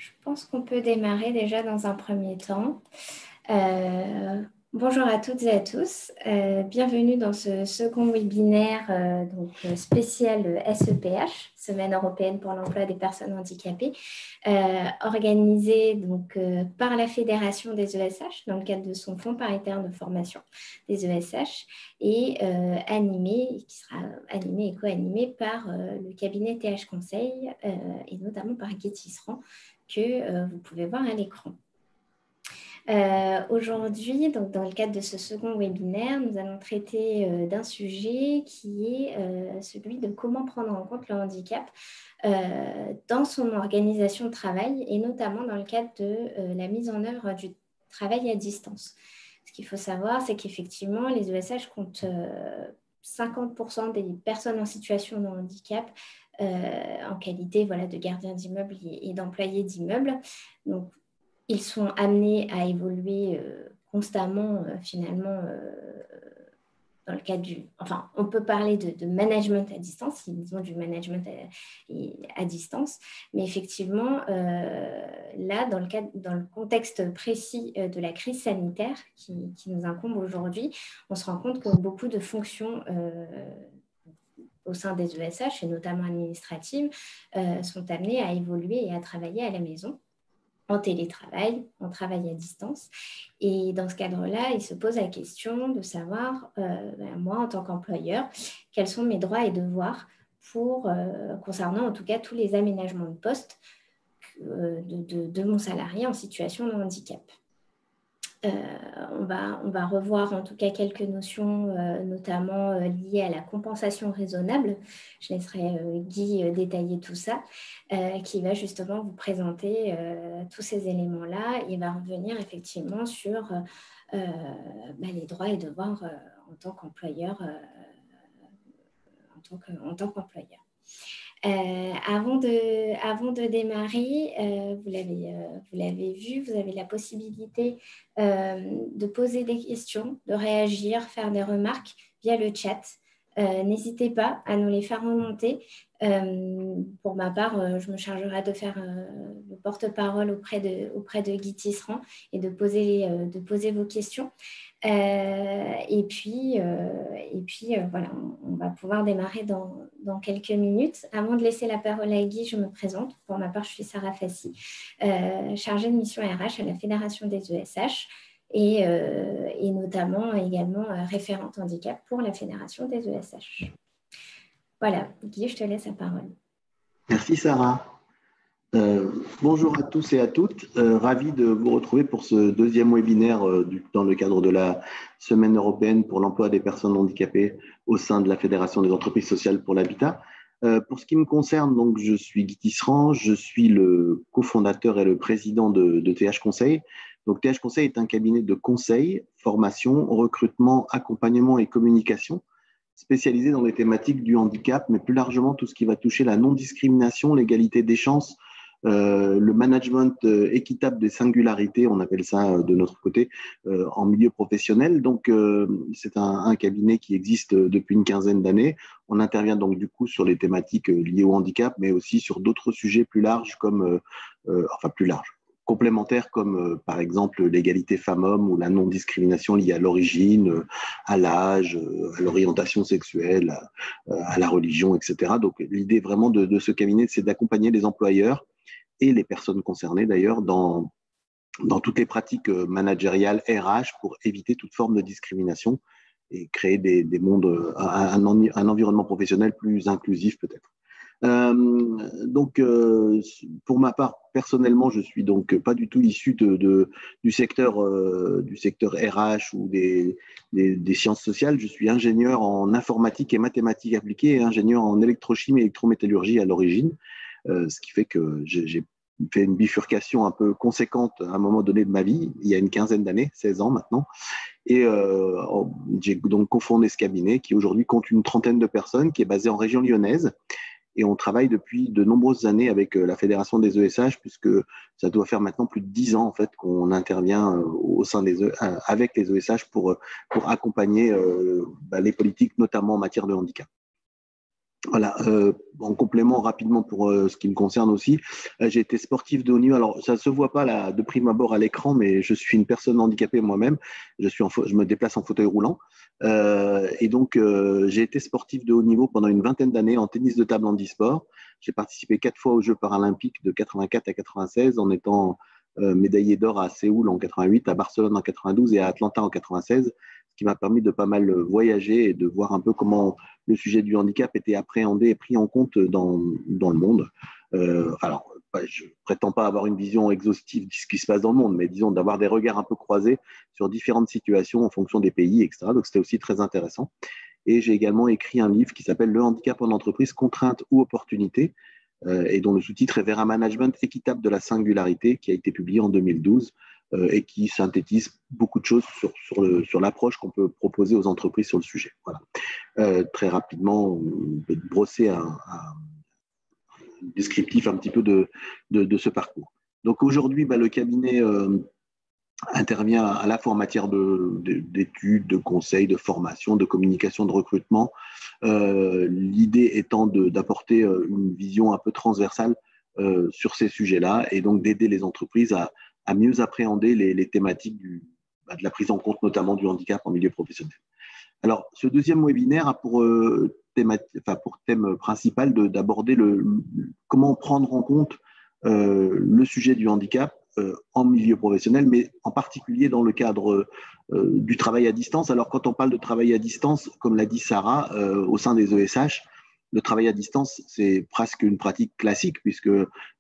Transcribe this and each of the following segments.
Je pense qu'on peut démarrer déjà dans un premier temps. Bonjour à toutes et à tous. Bienvenue dans ce second webinaire spécial SEPH, Semaine européenne pour l'emploi des personnes handicapées, organisé par la Fédération des ESH dans le cadre de son fonds paritaire de formation des ESH et qui sera animé et co-animé par le cabinet TH Conseil et notamment par Guy Tisserand, que vous pouvez voir à l'écran. Aujourd'hui, dans le cadre de ce second webinaire, nous allons traiter d'un sujet qui est celui de comment prendre en compte le handicap dans son organisation de travail et notamment dans le cadre de la mise en œuvre du travail à distance. Ce qu'il faut savoir, c'est qu'effectivement, les ESH comptent 50% des personnes en situation de handicap en qualité de gardiens d'immeubles et d'employés d'immeubles. Donc, ils sont amenés à évoluer constamment, dans le cadre du... Enfin, on peut parler de management à distance, ils ont du management à distance, mais effectivement, là, dans le contexte précis de la crise sanitaire qui nous incombe aujourd'hui, on se rend compte que beaucoup de fonctions au sein des ESH, et notamment administratives, sont amenées à évoluer et à travailler à la maison, en télétravail, en travail à distance. Et dans ce cadre-là, il se pose la question de savoir, moi, en tant qu'employeur, quels sont mes droits et devoirs concernant en tout cas tous les aménagements de poste de mon salarié en situation de handicap. On va revoir en tout cas quelques notions, notamment liées à la compensation raisonnable. Je laisserai Guy détailler tout ça, qui va justement vous présenter tous ces éléments-là et va revenir effectivement sur les droits et devoirs en tant qu'employeur. Avant de démarrer, vous l'avez vu, vous avez la possibilité de poser des questions, de réagir, faire des remarques via le chat. N'hésitez pas à nous les faire remonter. Pour ma part, je me chargerai de faire le porte-parole auprès de Guy Tisserand et de poser vos questions. Et puis, voilà, on va pouvoir démarrer dans quelques minutes. Avant de laisser la parole à Guy, je me présente. Pour ma part, je suis Sarah Fassi, chargée de mission RH à la Fédération des ESH et notamment également référente handicap pour la Fédération des ESH. Voilà, Guy, je te laisse la parole. Merci Sarah. Bonjour à tous et à toutes, ravi de vous retrouver pour ce deuxième webinaire dans le cadre de la Semaine européenne pour l'emploi des personnes handicapées au sein de la Fédération des entreprises sociales pour l'habitat. Pour ce qui me concerne, donc, je suis Guy Tisserand, je suis le cofondateur et le président de TH Conseil. Donc, TH Conseil est un cabinet de conseil, formation, recrutement, accompagnement et communication spécialisé dans les thématiques du handicap, mais plus largement tout ce qui va toucher la non-discrimination, l'égalité des chances, le management équitable des singularités, on appelle ça de notre côté, en milieu professionnel. Donc, c'est un cabinet qui existe depuis une quinzaine d'années. On intervient donc du coup sur les thématiques liées au handicap, mais aussi sur d'autres sujets plus larges complémentaires comme par exemple l'égalité femmes-hommes ou la non-discrimination liée à l'origine, à l'âge, à l'orientation sexuelle, à la religion, etc. Donc l'idée vraiment de ce cabinet, c'est d'accompagner les employeurs et les personnes concernées d'ailleurs dans toutes les pratiques managériales RH pour éviter toute forme de discrimination et créer des mondes, un environnement professionnel plus inclusif peut-être. Pour ma part, personnellement, je suis donc pas du tout issu du secteur RH ou des sciences sociales. Je suis ingénieur en informatique et mathématiques appliquées et ingénieur en électrochimie et électrométallurgie à l'origine, ce qui fait que j'ai fait une bifurcation un peu conséquente à un moment donné de ma vie, il y a une quinzaine d'années, 16 ans maintenant. Et j'ai donc cofondé ce cabinet qui aujourd'hui compte une trentaine de personnes, qui est basé en région lyonnaise. Et on travaille depuis de nombreuses années avec la Fédération des ESH, puisque ça doit faire maintenant plus de 10 ans en fait qu'on intervient au sein avec les ESH pour accompagner les politiques, notamment en matière de handicap. Voilà, en complément rapidement pour ce qui me concerne aussi, j'ai été sportif de haut niveau. Alors, ça ne se voit pas là, de prime abord à l'écran, mais je suis une personne handicapée moi-même. Je me déplace en fauteuil roulant. Et donc, j'ai été sportif de haut niveau pendant une vingtaine d'années en tennis de table handisport. J'ai participé 4 fois aux Jeux paralympiques de 84 à 96 en étant médaillé d'or à Séoul en 88, à Barcelone en 92 et à Atlanta en 96, ce qui m'a permis de pas mal voyager et de voir un peu comment le sujet du handicap était appréhendé et pris en compte dans le monde. Alors, je ne prétends pas avoir une vision exhaustive de ce qui se passe dans le monde, mais disons d'avoir des regards un peu croisés sur différentes situations en fonction des pays, etc. Donc, c'était aussi très intéressant. Et j'ai également écrit un livre qui s'appelle Le handicap en entreprise, contraintes ou opportunités, et dont le sous-titre est Vers un management équitable de la singularité, qui a été publié en 2012 et qui synthétise beaucoup de choses sur l'approche qu'on peut proposer aux entreprises sur le sujet. Voilà. Très rapidement, on peut brosser un descriptif un petit peu de ce parcours. Donc aujourd'hui, le cabinet intervient à la fois en matière d'études, de conseils, de formation, de communication, de recrutement. L'idée étant d'apporter une vision un peu transversale sur ces sujets-là et donc d'aider les entreprises à mieux appréhender les thématiques de la prise en compte notamment du handicap en milieu professionnel. Alors, ce deuxième webinaire a pour thème principal d'aborder comment prendre en compte le sujet du handicap en milieu professionnel, mais en particulier dans le cadre du travail à distance. Alors, quand on parle de travail à distance, comme l'a dit Sarah, au sein des ESH, le travail à distance, c'est presque une pratique classique, puisque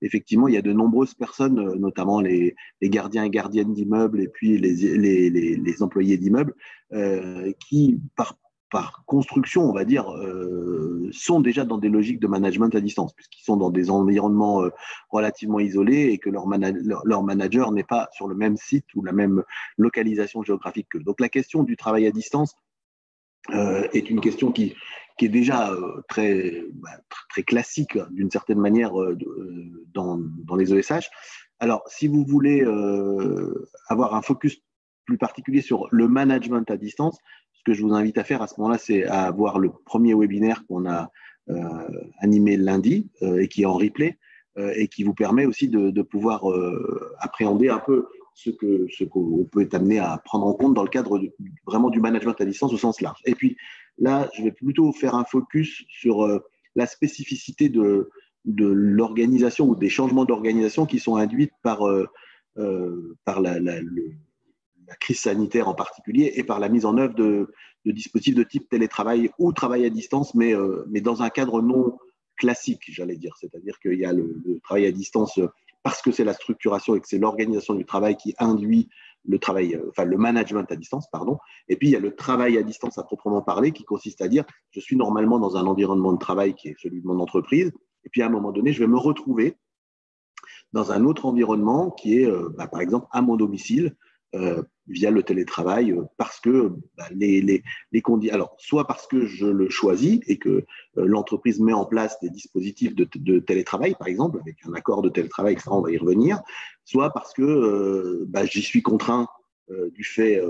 effectivement, il y a de nombreuses personnes, notamment les gardiens et gardiennes d'immeubles et puis les employés d'immeubles, qui, par construction, on va dire, sont déjà dans des logiques de management à distance, puisqu'ils sont dans des environnements relativement isolés et que leur manager n'est pas sur le même site ou la même localisation géographique qu'eux. Donc la question du travail à distance est une question qui est déjà très classique d'une certaine manière dans les ESH. Alors, si vous voulez avoir un focus plus particulier sur le management à distance, ce que je vous invite à faire à ce moment-là, c'est à voir le premier webinaire qu'on a animé lundi et qui est en replay et qui vous permet aussi de pouvoir appréhender un peu ce qu'on peut être amené à prendre en compte dans le cadre vraiment du management à distance au sens large. Et puis là, je vais plutôt faire un focus sur la spécificité de l'organisation ou des changements d'organisation qui sont induits par la crise sanitaire en particulier et par la mise en œuvre de dispositifs de type télétravail ou travail à distance, mais dans un cadre non classique, j'allais dire. C'est-à-dire qu'il y a le travail à distance parce que c'est la structuration et que c'est l'organisation du travail qui induit le management à distance, pardon. Et puis, il y a le travail à distance à proprement parler qui consiste à dire, je suis normalement dans un environnement de travail qui est celui de mon entreprise. Et puis, à un moment donné, je vais me retrouver dans un autre environnement qui est, par exemple, à mon domicile, via le télétravail, parce que les conditions. Alors, soit parce que je le choisis et que l'entreprise met en place des dispositifs de télétravail, par exemple, avec un accord de télétravail, etc., on va y revenir, soit parce que j'y suis contraint du fait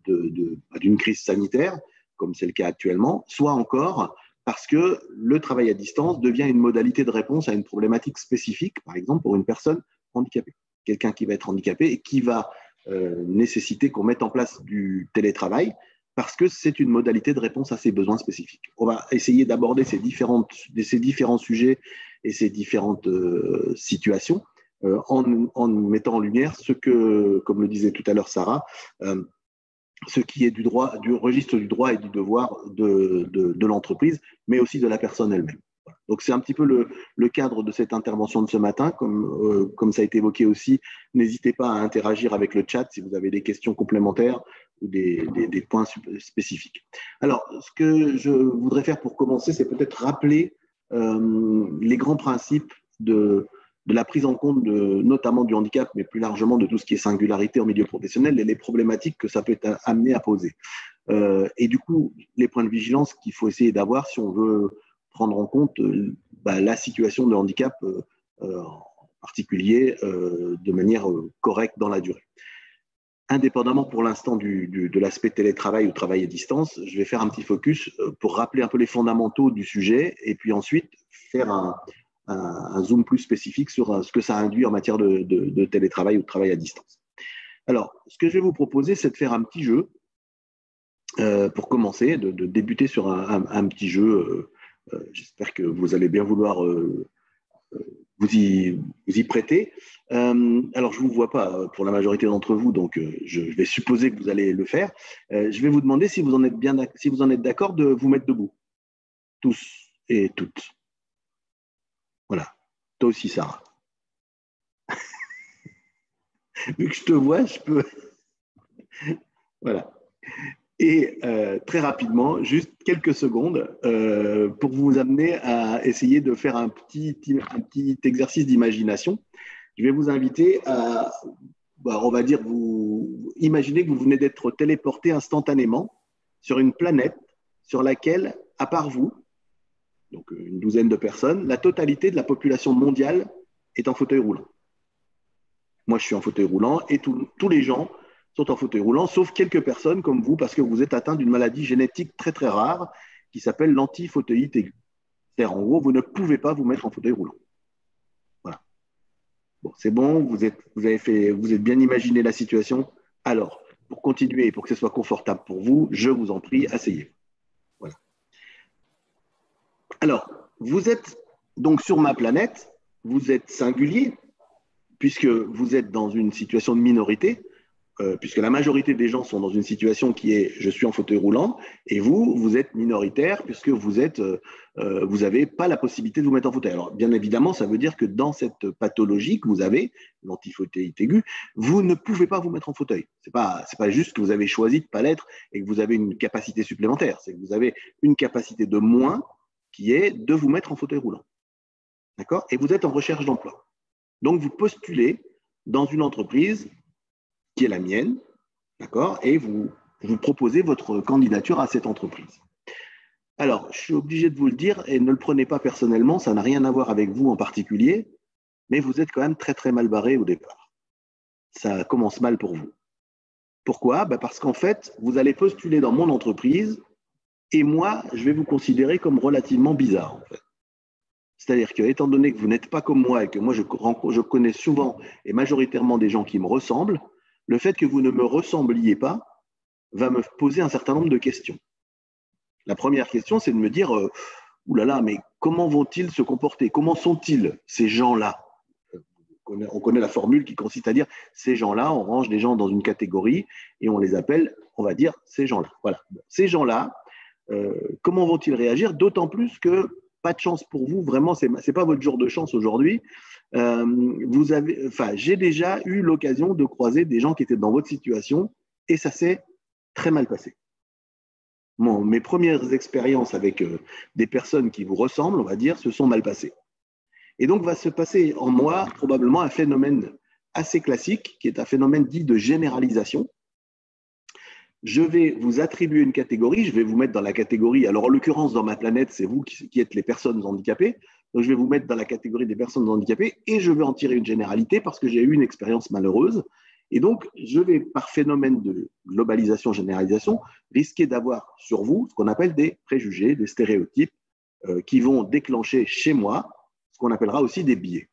d'une crise sanitaire, comme c'est le cas actuellement, soit encore parce que le travail à distance devient une modalité de réponse à une problématique spécifique, par exemple pour une personne handicapée. Quelqu'un qui va être handicapé et qui va nécessiter qu'on mette en place du télétravail parce que c'est une modalité de réponse à ses besoins spécifiques. On va essayer d'aborder ces différents sujets et ces différentes situations en mettant en lumière ce que, comme le disait tout à l'heure Sarah, ce qui est du registre du droit et du devoir de l'entreprise, mais aussi de la personne elle-même. Donc, c'est un petit peu le cadre de cette intervention de ce matin. Comme ça a été évoqué aussi, n'hésitez pas à interagir avec le chat si vous avez des questions complémentaires ou des points spécifiques. Alors, ce que je voudrais faire pour commencer, c'est peut-être rappeler les grands principes de la prise en compte notamment du handicap, mais plus largement de tout ce qui est singularité en milieu professionnel et les problématiques que ça peut être amené à poser. Et du coup, les points de vigilance qu'il faut essayer d'avoir si on veut prendre en compte la situation de handicap en particulier de manière correcte dans la durée. indépendamment pour l'instant de l'aspect télétravail ou travail à distance, je vais faire un petit focus pour rappeler un peu les fondamentaux du sujet et puis ensuite faire un zoom plus spécifique sur ce que ça induit en matière de télétravail ou de travail à distance. Alors, ce que je vais vous proposer, c'est de faire un petit jeu pour commencer, de débuter sur un petit jeu. J'espère que vous allez bien vouloir vous y prêter. Alors, je ne vous vois pas pour la majorité d'entre vous, donc je vais supposer que vous allez le faire. Je vais vous demander si vous en êtes d'accord de vous mettre debout, tous et toutes. Voilà. Toi aussi, Sarah. Vu que je te vois, je peux. Voilà. Et très rapidement, juste quelques secondes, pour vous amener à essayer de faire un petit exercice d'imagination. Je vais vous inviter à, on va dire, vous imaginez que vous venez d'être téléporté instantanément sur une planète sur laquelle, à part vous, donc une douzaine de personnes, la totalité de la population mondiale est en fauteuil roulant. Moi, je suis en fauteuil roulant et tous les gens sont en fauteuil roulant, sauf quelques personnes comme vous, parce que vous êtes atteint d'une maladie génétique très très rare qui s'appelle l'antifauteuilite aiguë. C'est-à-dire, en gros, vous ne pouvez pas vous mettre en fauteuil roulant. Voilà. Bon, c'est bon, vous êtes bien imaginé la situation. Alors, pour continuer et pour que ce soit confortable pour vous, je vous en prie, asseyez-vous. Voilà. Alors, vous êtes donc sur ma planète, vous êtes singulier, puisque vous êtes dans une situation de minorité, puisque la majorité des gens sont dans une situation qui est je suis en fauteuil roulant, et vous êtes minoritaire, puisque vous n'avez pas la possibilité de vous mettre en fauteuil. Alors, bien évidemment, ça veut dire que dans cette pathologie que vous avez, l'antifauteuilite aiguë, vous ne pouvez pas vous mettre en fauteuil. C'est pas juste que vous avez choisi de ne pas l'être et que vous avez une capacité supplémentaire, c'est que vous avez une capacité de moins qui est de vous mettre en fauteuil roulant. D'accord ? Et vous êtes en recherche d'emploi. Donc, vous postulez dans une entreprise qui est la mienne, d'accord, et vous proposez votre candidature à cette entreprise. Alors, je suis obligé de vous le dire, et ne le prenez pas personnellement, ça n'a rien à voir avec vous en particulier, mais vous êtes quand même très très mal barré au départ. Ça commence mal pour vous. Pourquoi ? Parce qu'en fait, vous allez postuler dans mon entreprise, et moi, je vais vous considérer comme relativement bizarre, en fait. C'est-à-dire que, étant donné que vous n'êtes pas comme moi et que moi, je connais souvent et majoritairement des gens qui me ressemblent, le fait que vous ne me ressembliez pas va me poser un certain nombre de questions. La première question, c'est de me dire oulala, mais comment vont-ils se comporter ? Comment sont-ils, ces gens-là ? On connaît la formule qui consiste à dire ces gens-là, on range les gens dans une catégorie et on les appelle, on va dire, ces gens-là. Voilà. Ces gens-là, comment vont-ils réagir ? D'autant plus que, pas de chance pour vous, vraiment, ce n'est pas votre jour de chance aujourd'hui. J'ai déjà eu l'occasion de croiser des gens qui étaient dans votre situation et ça s'est très mal passé. Bon, mes premières expériences avec des personnes qui vous ressemblent, on va dire, se sont mal passées. Et donc, va se passer en moi probablement un phénomène assez classique, qui est un phénomène dit de généralisation. Je vais vous attribuer une catégorie, je vais vous mettre dans la catégorie, alors en l'occurrence dans ma planète, c'est vous qui êtes les personnes handicapées, donc je vais vous mettre dans la catégorie des personnes handicapées et je vais en tirer une généralité parce que j'ai eu une expérience malheureuse. Et donc, je vais, par phénomène de globalisation, généralisation, risquer d'avoir sur vous ce qu'on appelle des préjugés, des stéréotypes qui vont déclencher chez moi ce qu'on appellera aussi des biais.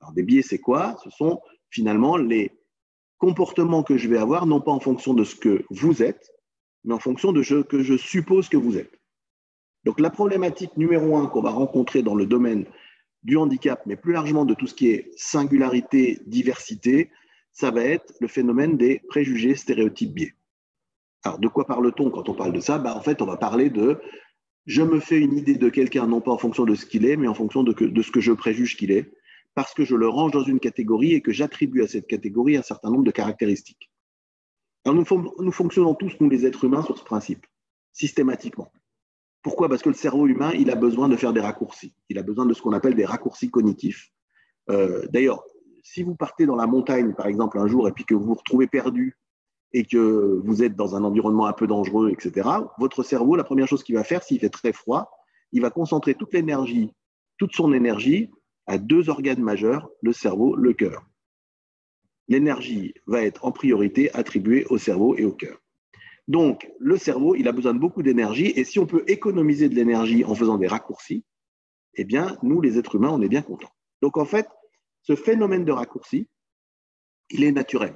Alors, des biais, c'est quoi ? Ce sont finalement les comportements que je vais avoir, non pas en fonction de ce que vous êtes, mais en fonction de ce que je suppose que vous êtes. Donc, la problématique numéro 1 qu'on va rencontrer dans le domaine du handicap, mais plus largement de tout ce qui est singularité, diversité, ça va être le phénomène des préjugés, stéréotypes, biais. Alors, de quoi parle-t-on quand on parle de ça ? En fait, on va parler de je me fais une idée de quelqu'un, non pas en fonction de ce qu'il est, mais en fonction de ce que je préjuge qu'il est, parce que je le range dans une catégorie et que j'attribue à cette catégorie un certain nombre de caractéristiques. Alors, nous fonctionnons tous, nous les êtres humains, sur ce principe, systématiquement. Pourquoi ? Parce que le cerveau humain, il a besoin de faire des raccourcis. Il a besoin de ce qu'on appelle des raccourcis cognitifs. D'ailleurs, si vous partez dans la montagne, par exemple, un jour, et puis que vous vous retrouvez perdu et que vous êtes dans un environnement un peu dangereux, etc., votre cerveau, la première chose qu'il va faire, s'il fait très froid, il va concentrer toute son énergie à 2 organes majeurs, le cerveau, le cœur. l'énergie va être en priorité attribuée au cerveau et au cœur. Donc, le cerveau, il a besoin de beaucoup d'énergie, et si on peut économiser de l'énergie en faisant des raccourcis, eh bien, nous, les êtres humains, on est bien contents. Donc, en fait, ce phénomène de raccourci, il est naturel.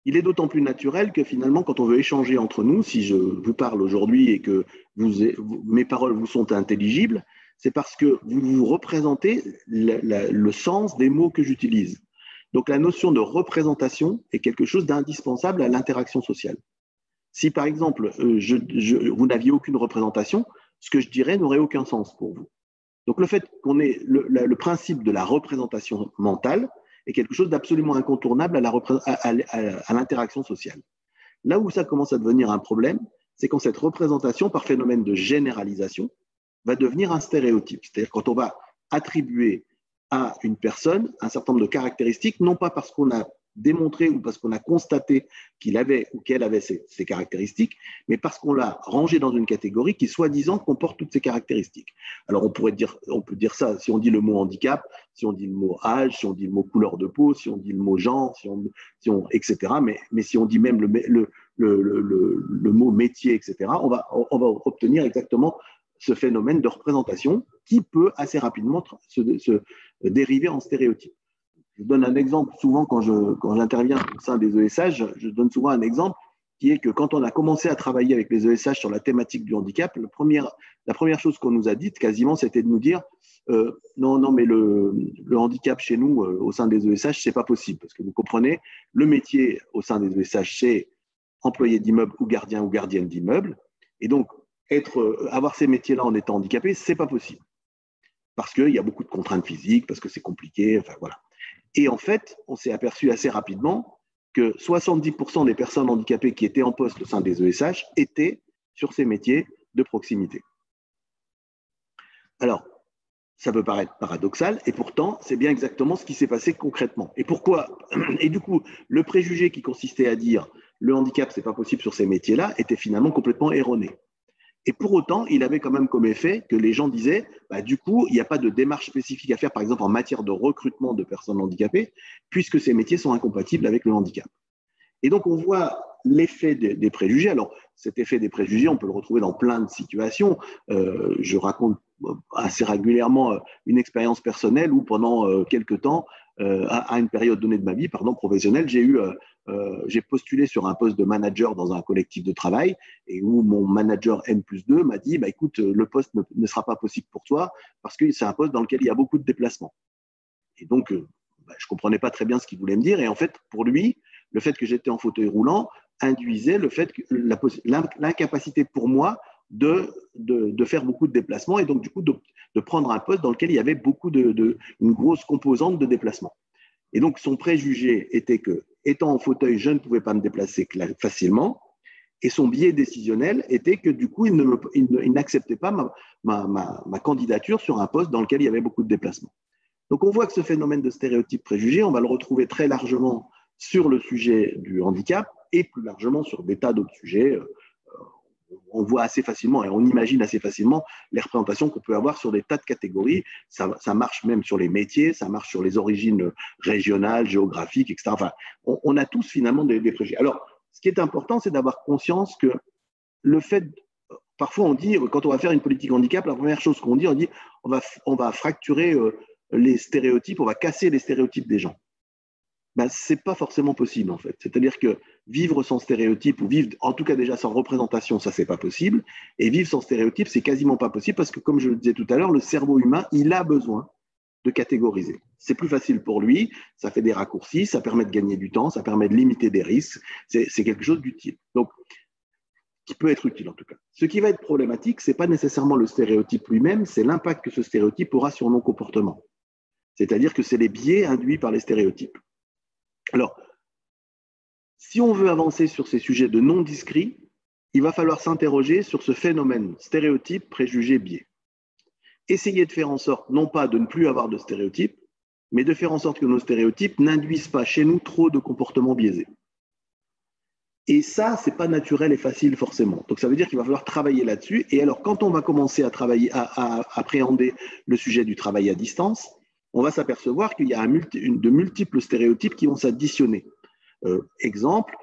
Il est d'autant plus naturel que finalement, quand on veut échanger entre nous, si je vous parle aujourd'hui et que mes paroles vous sont intelligibles, c'est parce que vous représentez le sens des mots que j'utilise. Donc la notion de représentation est quelque chose d'indispensable à l'interaction sociale. Si par exemple, vous n'aviez aucune représentation, ce que je dirais n'aurait aucun sens pour vous. Donc le fait qu'on ait le principe de la représentation mentale est quelque chose d'absolument incontournable à l'interaction sociale. Là où ça commence à devenir un problème, c'est quand cette représentation, par phénomène de généralisation, va devenir un stéréotype. C'est-à-dire quand on va attribuer à une personne un certain nombre de caractéristiques, non pas parce qu'on a démontré ou parce qu'on a constaté qu'il avait ou qu'elle avait ces caractéristiques, mais parce qu'on l'a rangé dans une catégorie qui, soi-disant, comporte toutes ces caractéristiques. Alors, on peut dire ça, si on dit le mot handicap, si on dit le mot âge, si on dit le mot couleur de peau, si on dit le mot genre, etc. Mais si on dit même le mot métier, etc., on va obtenir exactement ce phénomène de représentation qui peut assez rapidement se dériver en stéréotype. Je donne un exemple souvent quand j'interviens au sein des ESH, je donne souvent un exemple qui est que quand on a commencé à travailler avec les ESH sur la thématique du handicap, la première chose qu'on nous a dite quasiment, c'était de nous dire non, mais le handicap chez nous, au sein des ESH, c'est pas possible. Parce que vous comprenez, le métier au sein des ESH, c'est employé d'immeuble ou gardienne d'immeuble. Et donc, avoir ces métiers-là en étant handicapé, c'est pas possible. Parce qu'il y a beaucoup de contraintes physiques, parce que c'est compliqué, enfin voilà. Et en fait, on s'est aperçu assez rapidement que 70% des personnes handicapées qui étaient en poste au sein des ESH étaient sur ces métiers de proximité. Alors, ça peut paraître paradoxal, et pourtant, c'est bien exactement ce qui s'est passé concrètement. Et pourquoi? Et du coup, le préjugé qui consistait à dire le handicap, c'est pas possible sur ces métiers-là, était finalement complètement erroné. Et pour autant, il avait quand même comme effet que les gens disaient, du coup, il n'y a pas de démarche spécifique à faire, par exemple, en matière de recrutement de personnes handicapées, puisque ces métiers sont incompatibles avec le handicap. Et donc, on voit l'effet des préjugés. Alors, cet effet des préjugés, on peut le retrouver dans plein de situations. Je raconte assez régulièrement une expérience personnelle où, pendant quelques temps, à une période donnée de ma vie, professionnelle, j'ai postulé sur un poste de manager dans un collectif de travail et où mon manager N+2 m'a dit écoute, le poste ne sera pas possible pour toi parce que c'est un poste dans lequel il y a beaucoup de déplacements. Et donc, je ne comprenais pas très bien ce qu'il voulait me dire. Et en fait, pour lui, le fait que j'étais en fauteuil roulant induisait le fait que l'incapacité pour moi de faire beaucoup de déplacements et donc du coup de prendre un poste dans lequel il y avait une grosse composante de déplacement. Et donc son préjugé était que, étant en fauteuil, je ne pouvais pas me déplacer facilement, et son biais décisionnel était que du coup il n'acceptait pas ma candidature sur un poste dans lequel il y avait beaucoup de déplacements. Donc on voit que ce phénomène de stéréotype préjugé, on va le retrouver très largement sur le sujet du handicap et plus largement sur des tas d'autres sujets. On voit assez facilement et on imagine assez facilement les représentations qu'on peut avoir sur des tas de catégories. Ça marche même sur les métiers, ça marche sur les origines régionales, géographiques, etc. Enfin, on a tous finalement des préjugés. Alors, ce qui est important, c'est d'avoir conscience que le fait, parfois on dit, quand on va faire une politique handicap, la première chose qu'on dit, on va fracturer les stéréotypes, on va casser les stéréotypes des gens. Ce n'est pas forcément possible en fait. C'est-à-dire que vivre sans stéréotype ou vivre en tout cas déjà sans représentation, ça c'est pas possible. Et vivre sans stéréotype, c'est quasiment pas possible parce que comme je le disais tout à l'heure, le cerveau humain, il a besoin de catégoriser. C'est plus facile pour lui, ça fait des raccourcis, ça permet de gagner du temps, ça permet de limiter des risques. C'est quelque chose d'utile. Donc, qui peut être utile en tout cas. Ce qui va être problématique, c'est pas nécessairement le stéréotype lui-même, c'est l'impact que ce stéréotype aura sur nos comportements. C'est-à-dire que c'est les biais induits par les stéréotypes. Alors, si on veut avancer sur ces sujets de non-discrit, il va falloir s'interroger sur ce phénomène stéréotype, préjugé, biais. Essayer de faire en sorte, non pas de ne plus avoir de stéréotypes, mais de faire en sorte que nos stéréotypes n'induisent pas chez nous trop de comportements biaisés. Et ça, ce n'est pas naturel et facile forcément. Donc ça veut dire qu'il va falloir travailler là-dessus. Et alors, quand on va commencer à appréhender le sujet du travail à distance, on va s'apercevoir qu'il y a de multiples stéréotypes qui vont s'additionner. Exemple,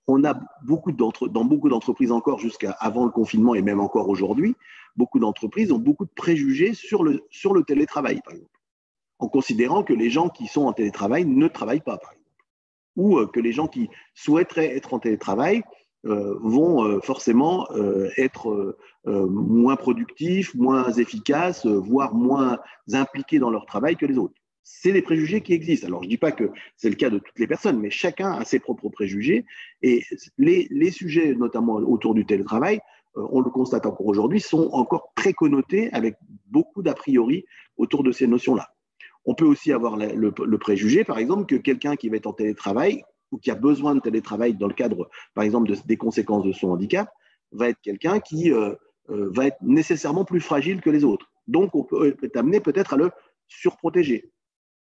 on a dans beaucoup d'entreprises encore jusqu'à avant le confinement et même encore aujourd'hui, beaucoup d'entreprises ont beaucoup de préjugés sur le télétravail, par exemple, en considérant que les gens qui sont en télétravail ne travaillent pas, par exemple, ou que les gens qui souhaiteraient être en télétravail vont forcément être moins productifs, moins efficaces, voire moins impliqués dans leur travail que les autres. C'est des préjugés qui existent. Alors, je ne dis pas que c'est le cas de toutes les personnes, mais chacun a ses propres préjugés. Et les sujets, notamment autour du télétravail, on le constate encore aujourd'hui, sont encore très connotés avec beaucoup d'a priori autour de ces notions-là. On peut aussi avoir le préjugé, par exemple, que quelqu'un qui va être en télétravail ou qui a besoin de télétravail dans le cadre, par exemple, des conséquences de son handicap, va être quelqu'un qui va être nécessairement plus fragile que les autres. Donc, on peut être amené peut-être à le surprotéger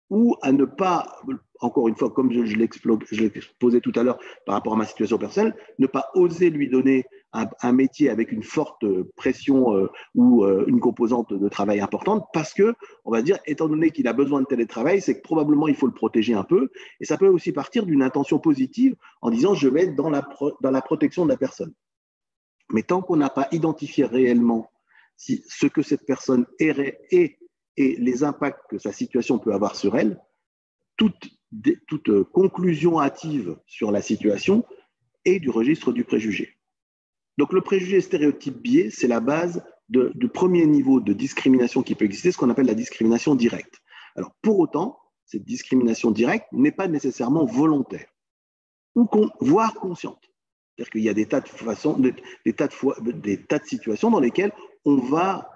ou à ne pas, encore une fois, comme je l'exposais tout à l'heure par rapport à ma situation personnelle, ne pas oser lui donner un métier avec une forte pression ou une composante de travail importante parce que, on va dire, étant donné qu'il a besoin de télétravail, c'est que probablement il faut le protéger un peu et ça peut aussi partir d'une intention positive en disant je vais être dans la protection de la personne. Mais tant qu'on n'a pas identifié réellement ce que cette personne est et les impacts que sa situation peut avoir sur elle, toute conclusion hâtive sur la situation est du registre du préjugé. Donc le préjugé stéréotype biais, c'est la base du premier niveau de discrimination qui peut exister, ce qu'on appelle la discrimination directe. Alors pour autant, cette discrimination directe n'est pas nécessairement volontaire, voire consciente. C'est-à-dire qu'il y a des tas de situations dans lesquelles on va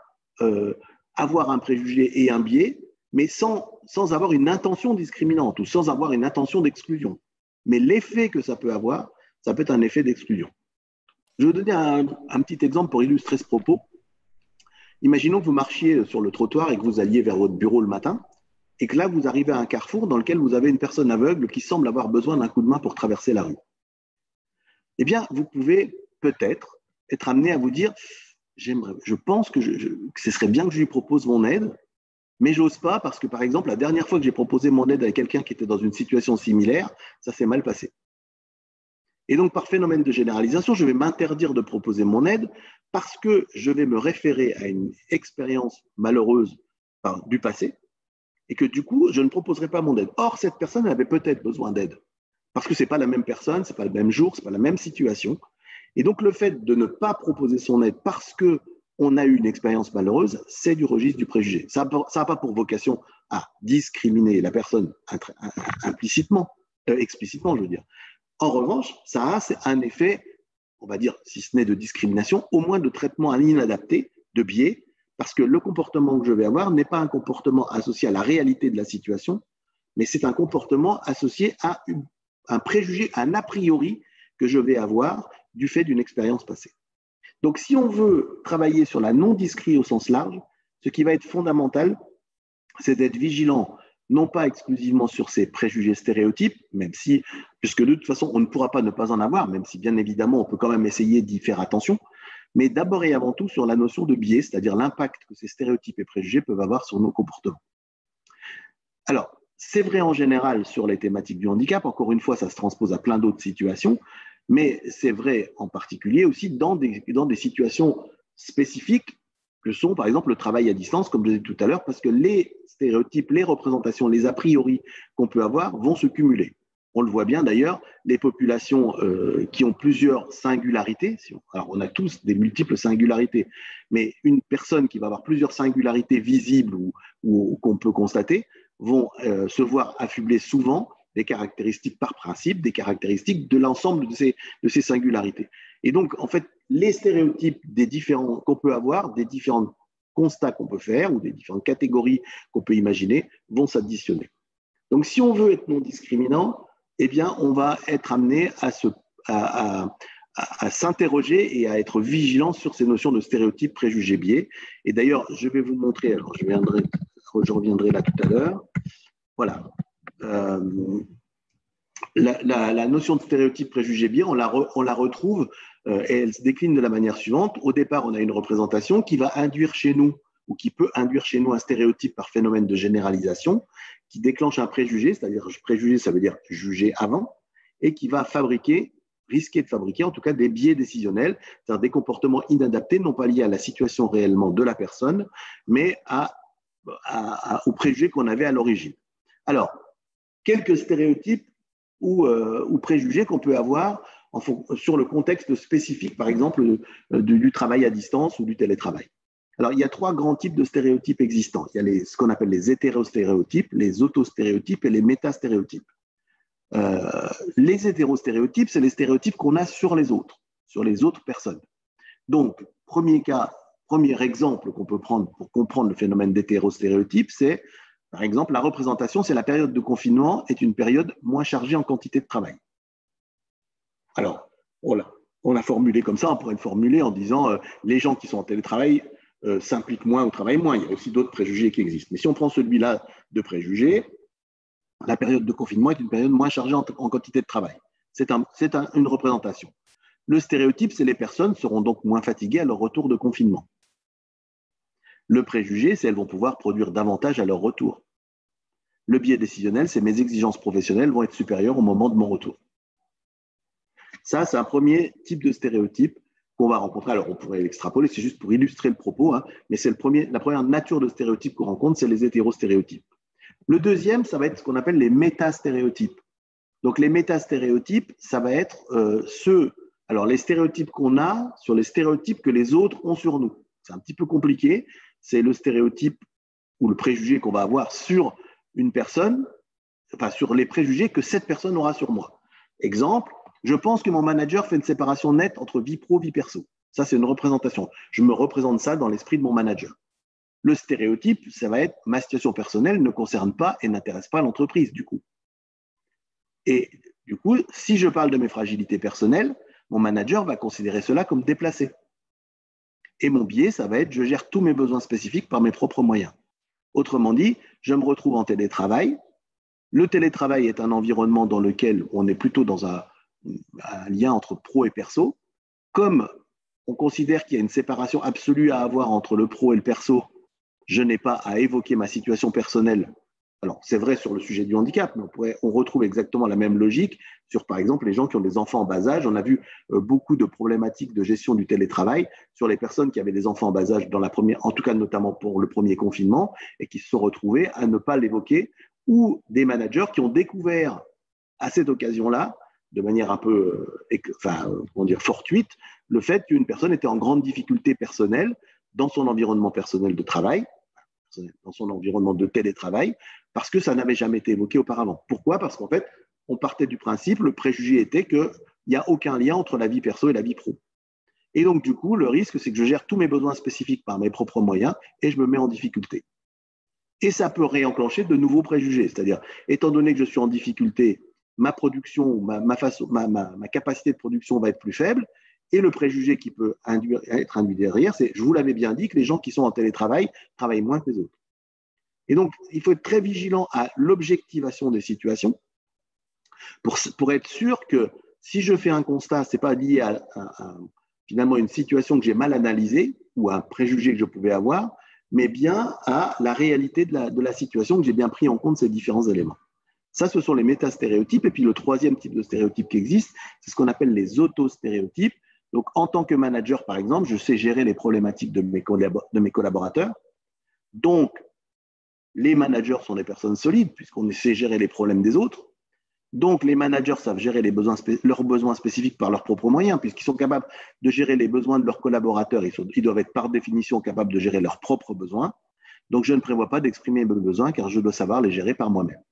avoir un préjugé et un biais, mais sans avoir une intention discriminante ou sans avoir une intention d'exclusion. Mais l'effet que ça peut avoir, ça peut être un effet d'exclusion. Je vais vous donner un petit exemple pour illustrer ce propos. Imaginons que vous marchiez sur le trottoir et que vous alliez vers votre bureau le matin, et que là, vous arrivez à un carrefour dans lequel vous avez une personne aveugle qui semble avoir besoin d'un coup de main pour traverser la rue. Eh bien, vous pouvez peut-être être amené à vous dire je pense que ce serait bien que je lui propose mon aide, mais j'ose pas parce que, par exemple, la dernière fois que j'ai proposé mon aide à quelqu'un qui était dans une situation similaire, ça s'est mal passé. Et donc, par phénomène de généralisation, je vais m'interdire de proposer mon aide parce que je vais me référer à une expérience malheureuse du passé et que du coup, je ne proposerai pas mon aide. Or, cette personne avait peut-être besoin d'aide parce que ce n'est pas la même personne, ce n'est pas le même jour, ce n'est pas la même situation. Et donc, le fait de ne pas proposer son aide parce qu'on a eu une expérience malheureuse, c'est du registre du préjugé. Ça n'a pas pour vocation à discriminer la personne explicitement, je veux dire. En revanche, ça a un effet, on va dire, si ce n'est de discrimination, au moins de traitement inadapté, de biais, parce que le comportement que je vais avoir n'est pas un comportement associé à la réalité de la situation, mais c'est un comportement associé à un préjugé, un a priori que je vais avoir du fait d'une expérience passée. Donc, si on veut travailler sur la non-discrit au sens large, ce qui va être fondamental, c'est d'être vigilant, non pas exclusivement sur ces préjugés stéréotypes, même si, puisque de toute façon, on ne pourra pas ne pas en avoir, même si bien évidemment, on peut quand même essayer d'y faire attention, mais d'abord et avant tout sur la notion de biais, c'est-à-dire l'impact que ces stéréotypes et préjugés peuvent avoir sur nos comportements. Alors, c'est vrai en général sur les thématiques du handicap, encore une fois, ça se transpose à plein d'autres situations, mais c'est vrai en particulier aussi dans des situations spécifiques que sont par exemple le travail à distance, comme je l'ai dit tout à l'heure, parce que les stéréotypes, les représentations, les a priori qu'on peut avoir vont se cumuler. On le voit bien d'ailleurs, les populations qui ont plusieurs singularités, alors on a tous des multiples singularités, mais une personne qui va avoir plusieurs singularités visibles ou qu'on peut constater vont se voir affubler souvent des caractéristiques par principe, des caractéristiques de l'ensemble de ces singularités. Et donc, en fait, les stéréotypes qu'on peut avoir, des différents constats qu'on peut faire ou des différentes catégories qu'on peut imaginer vont s'additionner. Donc, si on veut être non discriminant, eh bien, on va être amené à s'interroger et à être vigilant sur ces notions de stéréotypes, préjugés, biais. Et d'ailleurs, je vais vous montrer, alors je reviendrai là tout à l'heure. Voilà. La notion de stéréotype, préjugé, biais, on la retrouve et elle se décline de la manière suivante. Au départ, on a une représentation qui va induire chez nous ou qui peut induire chez nous un stéréotype par phénomène de généralisation, qui déclenche un préjugé, c'est-à-dire préjugé, ça veut dire juger avant, et qui va risquer de fabriquer en tout cas des biais décisionnels, c'est-à-dire des comportements inadaptés, non pas liés à la situation réellement de la personne, mais aux préjugés qu'on avait à l'origine. Alors, quelques stéréotypes ou préjugés qu'on peut avoir sur le contexte spécifique, par exemple, du travail à distance ou du télétravail. Alors, il y a 3 grands types de stéréotypes existants. Il y a ce qu'on appelle les hétérostéréotypes, les autostéréotypes et les métastéréotypes. Les hétérostéréotypes, c'est les stéréotypes qu'on a sur les autres personnes. Donc, premier exemple qu'on peut prendre pour comprendre le phénomène d'hétérostéréotype, c'est, par exemple, la représentation, c'est la période de confinement est une période moins chargée en quantité de travail. Alors, on l'a formulé comme ça, on pourrait le formuler en disant les gens qui sont en télétravail s'impliquent moins ou travaillent moins. Il y a aussi d'autres préjugés qui existent. Mais si on prend celui-là de préjugés, la période de confinement est une période moins chargée en quantité de travail. C'est une représentation. Le stéréotype, c'est les personnes seront donc moins fatiguées à leur retour de confinement. Le préjugé, c'est elles vont pouvoir produire davantage à leur retour. Le biais décisionnel, c'est mes exigences professionnelles vont être supérieures au moment de mon retour. Ça, c'est un premier type de stéréotype qu'on va rencontrer. Alors, on pourrait l'extrapoler, c'est juste pour illustrer le propos, hein, mais c'est la première nature de stéréotype qu'on rencontre, c'est les hétérostéréotypes. Le deuxième, ça va être ce qu'on appelle les métastéréotypes. Donc, les métastéréotypes, ça va être les stéréotypes qu'on a sur les stéréotypes que les autres ont sur nous. C'est un petit peu compliqué. C'est le stéréotype ou le préjugé qu'on va avoir sur une personne, enfin, sur les préjugés que cette personne aura sur moi. Exemple, je pense que mon manager fait une séparation nette entre vie pro et vie perso. Ça, c'est une représentation. Je me représente ça dans l'esprit de mon manager. Le stéréotype, ça va être ma situation personnelle ne concerne pas et n'intéresse pas l'entreprise, du coup. Et du coup, si je parle de mes fragilités personnelles, mon manager va considérer cela comme déplacé. Et mon biais, ça va être je gère tous mes besoins spécifiques par mes propres moyens. Autrement dit, je me retrouve en télétravail. Le télétravail est un environnement dans lequel on est plutôt dans un lien entre pro et perso. Comme on considère qu'il y a une séparation absolue à avoir entre le pro et le perso, je n'ai pas à évoquer ma situation personnelle. Alors, c'est vrai sur le sujet du handicap, mais on retrouve exactement la même logique sur, par exemple, les gens qui ont des enfants en bas âge. On a vu beaucoup de problématiques de gestion du télétravail sur les personnes qui avaient des enfants en bas âge, en tout cas notamment pour le premier confinement, et qui se sont retrouvés à ne pas l'évoquer, ou des managers qui ont découvert à cette occasion-là, de manière un peu fortuite, le fait qu'une personne était en grande difficulté personnelle dans son environnement personnel de travail, dans son environnement de télétravail, parce que ça n'avait jamais été évoqué auparavant. Pourquoi ? Parce qu'en fait, on partait du principe, le préjugé était qu'il n'y a aucun lien entre la vie perso et la vie pro. Et donc, du coup, le risque, c'est que je gère tous mes besoins spécifiques par mes propres moyens et je me mets en difficulté. Et ça peut réenclencher de nouveaux préjugés. C'est-à-dire, étant donné que je suis en difficulté, ma production, ma capacité de production va être plus faible. Et le préjugé qui peut être induit derrière, c'est, je vous l'avais bien dit, que les gens qui sont en télétravail travaillent moins que les autres. Et donc, il faut être très vigilant à l'objectivation des situations pour être sûr que si je fais un constat, ce n'est pas lié à finalement une situation que j'ai mal analysée ou à un préjugé que je pouvais avoir, mais bien à la réalité de la situation, que j'ai bien pris en compte ces différents éléments. Ça, ce sont les métastéréotypes. Et puis, le troisième type de stéréotype qui existe, c'est ce qu'on appelle les autostéréotypes. Donc, en tant que manager, par exemple, je sais gérer les problématiques de mes collaborateurs. Donc, les managers sont des personnes solides, puisqu'on sait gérer les problèmes des autres. Donc, les managers savent gérer leurs besoins spécifiques par leurs propres moyens, puisqu'ils sont capables de gérer les besoins de leurs collaborateurs. Ils doivent être par définition capables de gérer leurs propres besoins. Donc, je ne prévois pas d'exprimer mes besoins, car je dois savoir les gérer par moi-même.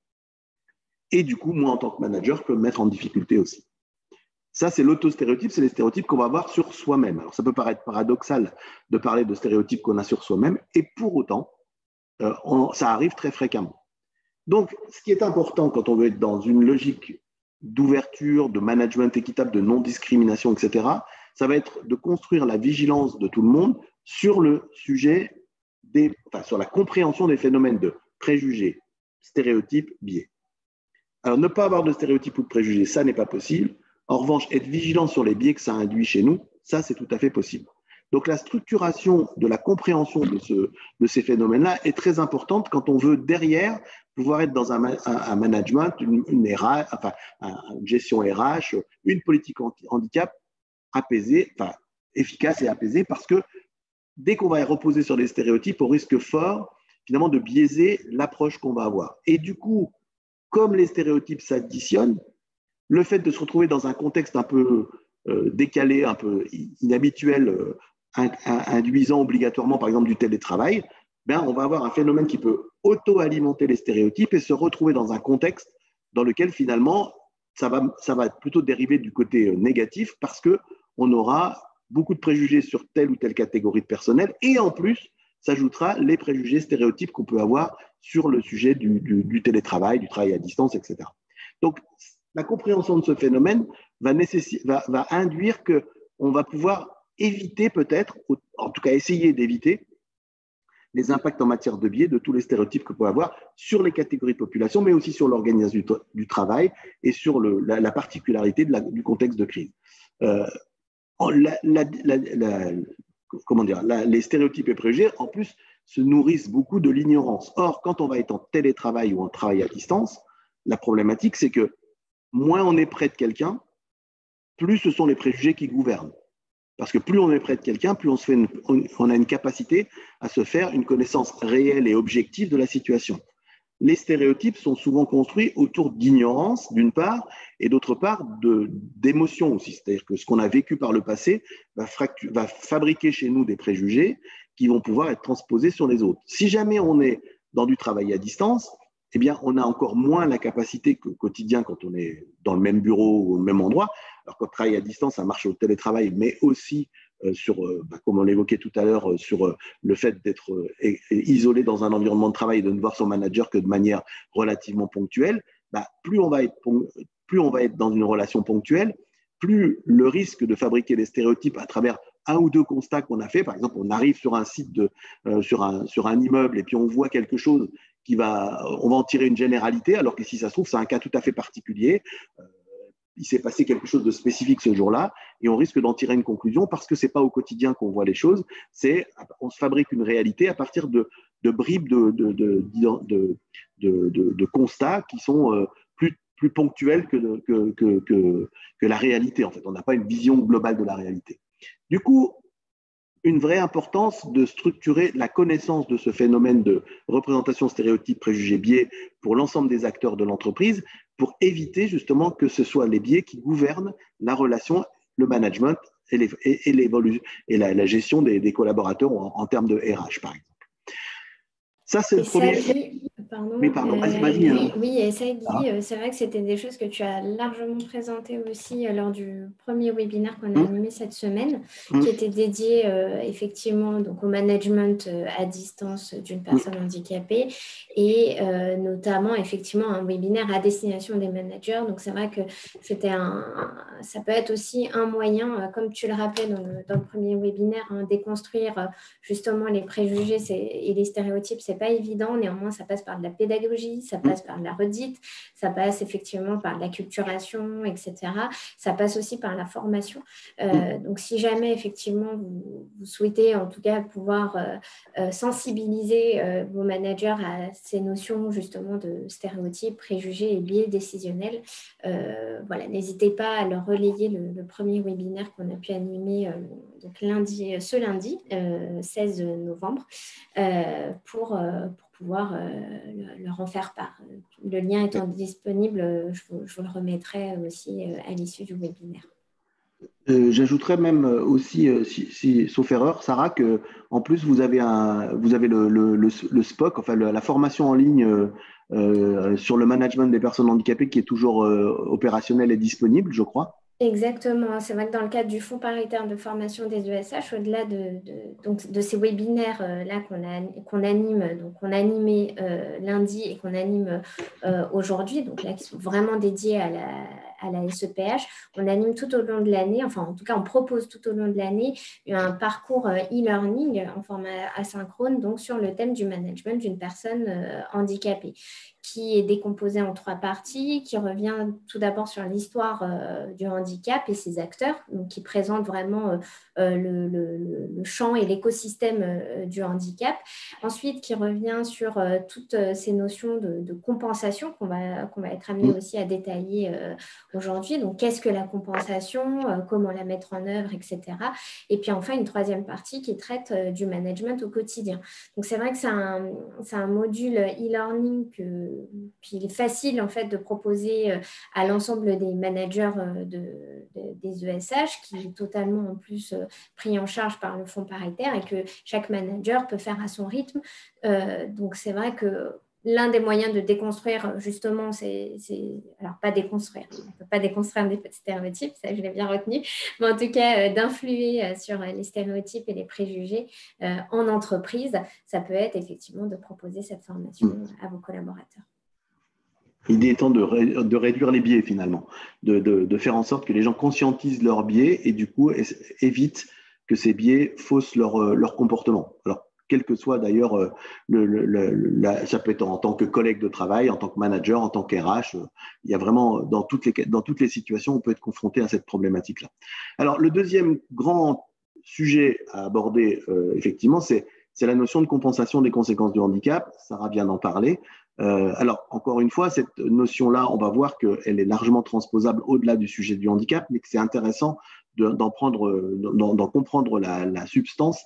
Et du coup, moi, en tant que manager, je peux me mettre en difficulté aussi. Ça, c'est l'autostéréotype, c'est les stéréotypes qu'on va avoir sur soi-même. Alors, ça peut paraître paradoxal de parler de stéréotypes qu'on a sur soi-même, et pour autant, ça arrive très fréquemment. Donc, ce qui est important quand on veut être dans une logique d'ouverture, de management équitable, de non-discrimination, etc., ça va être de construire la vigilance de tout le monde sur le sujet sur la compréhension des phénomènes de préjugés, stéréotypes, biais. Alors, ne pas avoir de stéréotypes ou de préjugés, ça n'est pas possible. En revanche, être vigilant sur les biais que ça induit chez nous, ça, c'est tout à fait possible. Donc, la structuration de la compréhension de ces phénomènes-là est très importante quand on veut derrière pouvoir être dans un management, une gestion RH, une politique handicap apaisée, efficace et apaisée, parce que dès qu'on va reposer sur des stéréotypes, on risque fort finalement de biaiser l'approche qu'on va avoir. Et du coup, comme les stéréotypes s'additionnent, le fait de se retrouver dans un contexte un peu décalé, un peu inhabituel, induisant obligatoirement, par exemple, du télétravail, ben, on va avoir un phénomène qui peut auto-alimenter les stéréotypes et se retrouver dans un contexte dans lequel, finalement, ça va plutôt dériver du côté négatif parce qu'on aura beaucoup de préjugés sur telle ou telle catégorie de personnel et en plus, s'ajoutera les préjugés stéréotypes qu'on peut avoir sur le sujet du télétravail, du travail à distance, etc. Donc, la compréhension de ce phénomène va induire qu'on va pouvoir éviter peut-être, en tout cas essayer d'éviter, les impacts en matière de biais de tous les stéréotypes que peut avoir sur les catégories de population, mais aussi sur l'organisation du travail et sur la particularité du contexte de crise. Les stéréotypes et préjugés, en plus, se nourrissent beaucoup de l'ignorance. Or, quand on va être en télétravail ou en travail à distance, la problématique, c'est que moins on est près de quelqu'un, plus ce sont les préjugés qui gouvernent. Parce que plus on est près de quelqu'un, plus on a une capacité à se faire une connaissance réelle et objective de la situation. Les stéréotypes sont souvent construits autour d'ignorance, d'une part, et d'autre part, d'émotions aussi. C'est-à-dire que ce qu'on a vécu par le passé va fabriquer chez nous des préjugés qui vont pouvoir être transposés sur les autres. Si jamais on est dans du travail à distance, eh bien, on a encore moins la capacité qu'au quotidien quand on est dans le même bureau ou au même endroit. Alors, quand on travaille à distance, ça marche au télétravail, mais aussi comme on l'évoquait tout à l'heure, sur le fait d'être isolé dans un environnement de travail et de ne voir son manager que de manière relativement ponctuelle. Plus on va être dans une relation ponctuelle, plus le risque de fabriquer des stéréotypes à travers un ou deux constats qu'on a fait. Par exemple, on arrive sur un site, sur un immeuble, et puis on voit quelque chose on va en tirer une généralité, alors que si ça se trouve, c'est un cas tout à fait particulier. Il s'est passé quelque chose de spécifique ce jour-là, et on risque d'en tirer une conclusion parce que ce n'est pas au quotidien qu'on voit les choses, on se fabrique une réalité à partir de bribes de constats qui sont plus ponctuels que la réalité. En fait, on n'a pas une vision globale de la réalité. Du coup, une vraie importance de structurer la connaissance de ce phénomène de représentation stéréotype, préjugés, biais pour l'ensemble des acteurs de l'entreprise, pour éviter justement que ce soit les biais qui gouvernent la relation, le management et la gestion des collaborateurs en termes de RH, par exemple. Ça, c'est le premier. Oui, et ça, Guy, c'est vrai que c'était des choses que tu as largement présentées aussi lors du premier webinaire qu'on a animé cette semaine, qui était dédié effectivement donc, au management à distance d'une personne handicapée et notamment effectivement un webinaire à destination des managers. Donc c'est vrai que ça peut être aussi un moyen, comme tu le rappelais dans le premier webinaire, déconstruire justement les préjugés et les stéréotypes, c'est pas évident. Néanmoins, ça passe par de la pédagogie, ça passe par la redite, ça passe effectivement par l'acculturation, etc. Ça passe aussi par la formation. Donc, si jamais effectivement vous souhaitez en tout cas pouvoir sensibiliser vos managers à ces notions justement de stéréotypes, préjugés et biais décisionnels, n'hésitez pas à leur relayer le premier webinaire qu'on a pu animer donc ce lundi 16 novembre pour pouvoir leur en faire part. Le lien étant disponible, je vous le remettrai aussi à l'issue du webinaire. J'ajouterais même aussi, sauf erreur, Sarah, que en plus vous avez le SPOC, enfin la formation en ligne sur le management des personnes handicapées qui est toujours opérationnelle et disponible, je crois. Exactement, c'est vrai que dans le cadre du Fonds paritaire de formation des ESH, au-delà de ces webinaires là qu'on anime, donc qu'on a animé lundi et qu'on anime aujourd'hui, donc là qui sont vraiment dédiés à la SEPH. On anime tout au long de l'année, enfin en tout cas on propose tout au long de l'année un parcours e-learning en format asynchrone, donc sur le thème du management d'une personne handicapée, qui est décomposé en 3 parties, qui revient tout d'abord sur l'histoire du handicap et ses acteurs, donc qui présente vraiment le champ et l'écosystème du handicap. Ensuite, qui revient sur toutes ces notions de compensation qu'on va être amené aussi à détailler aujourd'hui. Donc, qu'est-ce que la compensation, comment la mettre en œuvre, etc. Et puis enfin, une 3e partie qui traite du management au quotidien. Donc, c'est vrai que c'est un module e-learning puis il est facile en fait de proposer à l'ensemble des managers des ESH, qui est totalement en plus pris en charge par le fonds paritaire et que chaque manager peut faire à son rythme. Donc c'est vrai que l'un des moyens de déconstruire, justement, alors pas déconstruire, on ne peut pas déconstruire des stéréotypes, ça je l'ai bien retenu, mais en tout cas d'influer sur les stéréotypes et les préjugés en entreprise, ça peut être effectivement de proposer cette formation à vos collaborateurs. L'idée étant de réduire les biais finalement, de faire en sorte que les gens conscientisent leurs biais et du coup évitent que ces biais faussent leur comportement. Alors, quel que soit d'ailleurs, ça peut être en tant que collègue de travail, en tant que manager, en tant qu'RH, il y a vraiment, dans toutes les situations, on peut être confronté à cette problématique-là. Alors, le deuxième grand sujet à aborder, effectivement, c'est la notion de compensation des conséquences du handicap. Sarah vient d'en parler. Alors, encore une fois, cette notion-là, on va voir qu'elle est largement transposable au-delà du sujet du handicap, mais que c'est intéressant d'en comprendre la substance,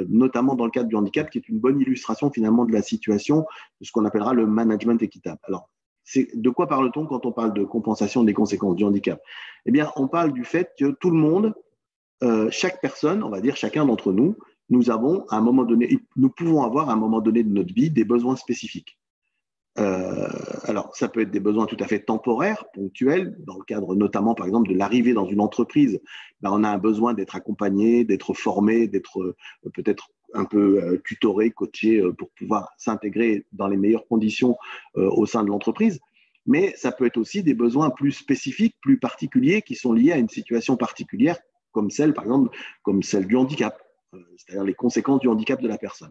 notamment dans le cadre du handicap, qui est une bonne illustration finalement de la situation de ce qu'on appellera le management équitable. Alors, de quoi parle-t-on quand on parle de compensation des conséquences du handicap? Eh bien, on parle du fait que tout le monde, chaque personne, on va dire chacun d'entre nous, nous pouvons avoir à un moment donné de notre vie des besoins spécifiques. Alors, ça peut être des besoins tout à fait temporaires, ponctuels, dans le cadre notamment, par exemple, de l'arrivée dans une entreprise. On a un besoin d'être accompagné, d'être formé, d'être peut-être un peu tutoré, coaché pour pouvoir s'intégrer dans les meilleures conditions au sein de l'entreprise. Mais ça peut être aussi des besoins plus spécifiques, plus particuliers, qui sont liés à une situation particulière, comme celle, par exemple, comme celle du handicap, c'est-à-dire les conséquences du handicap de la personne.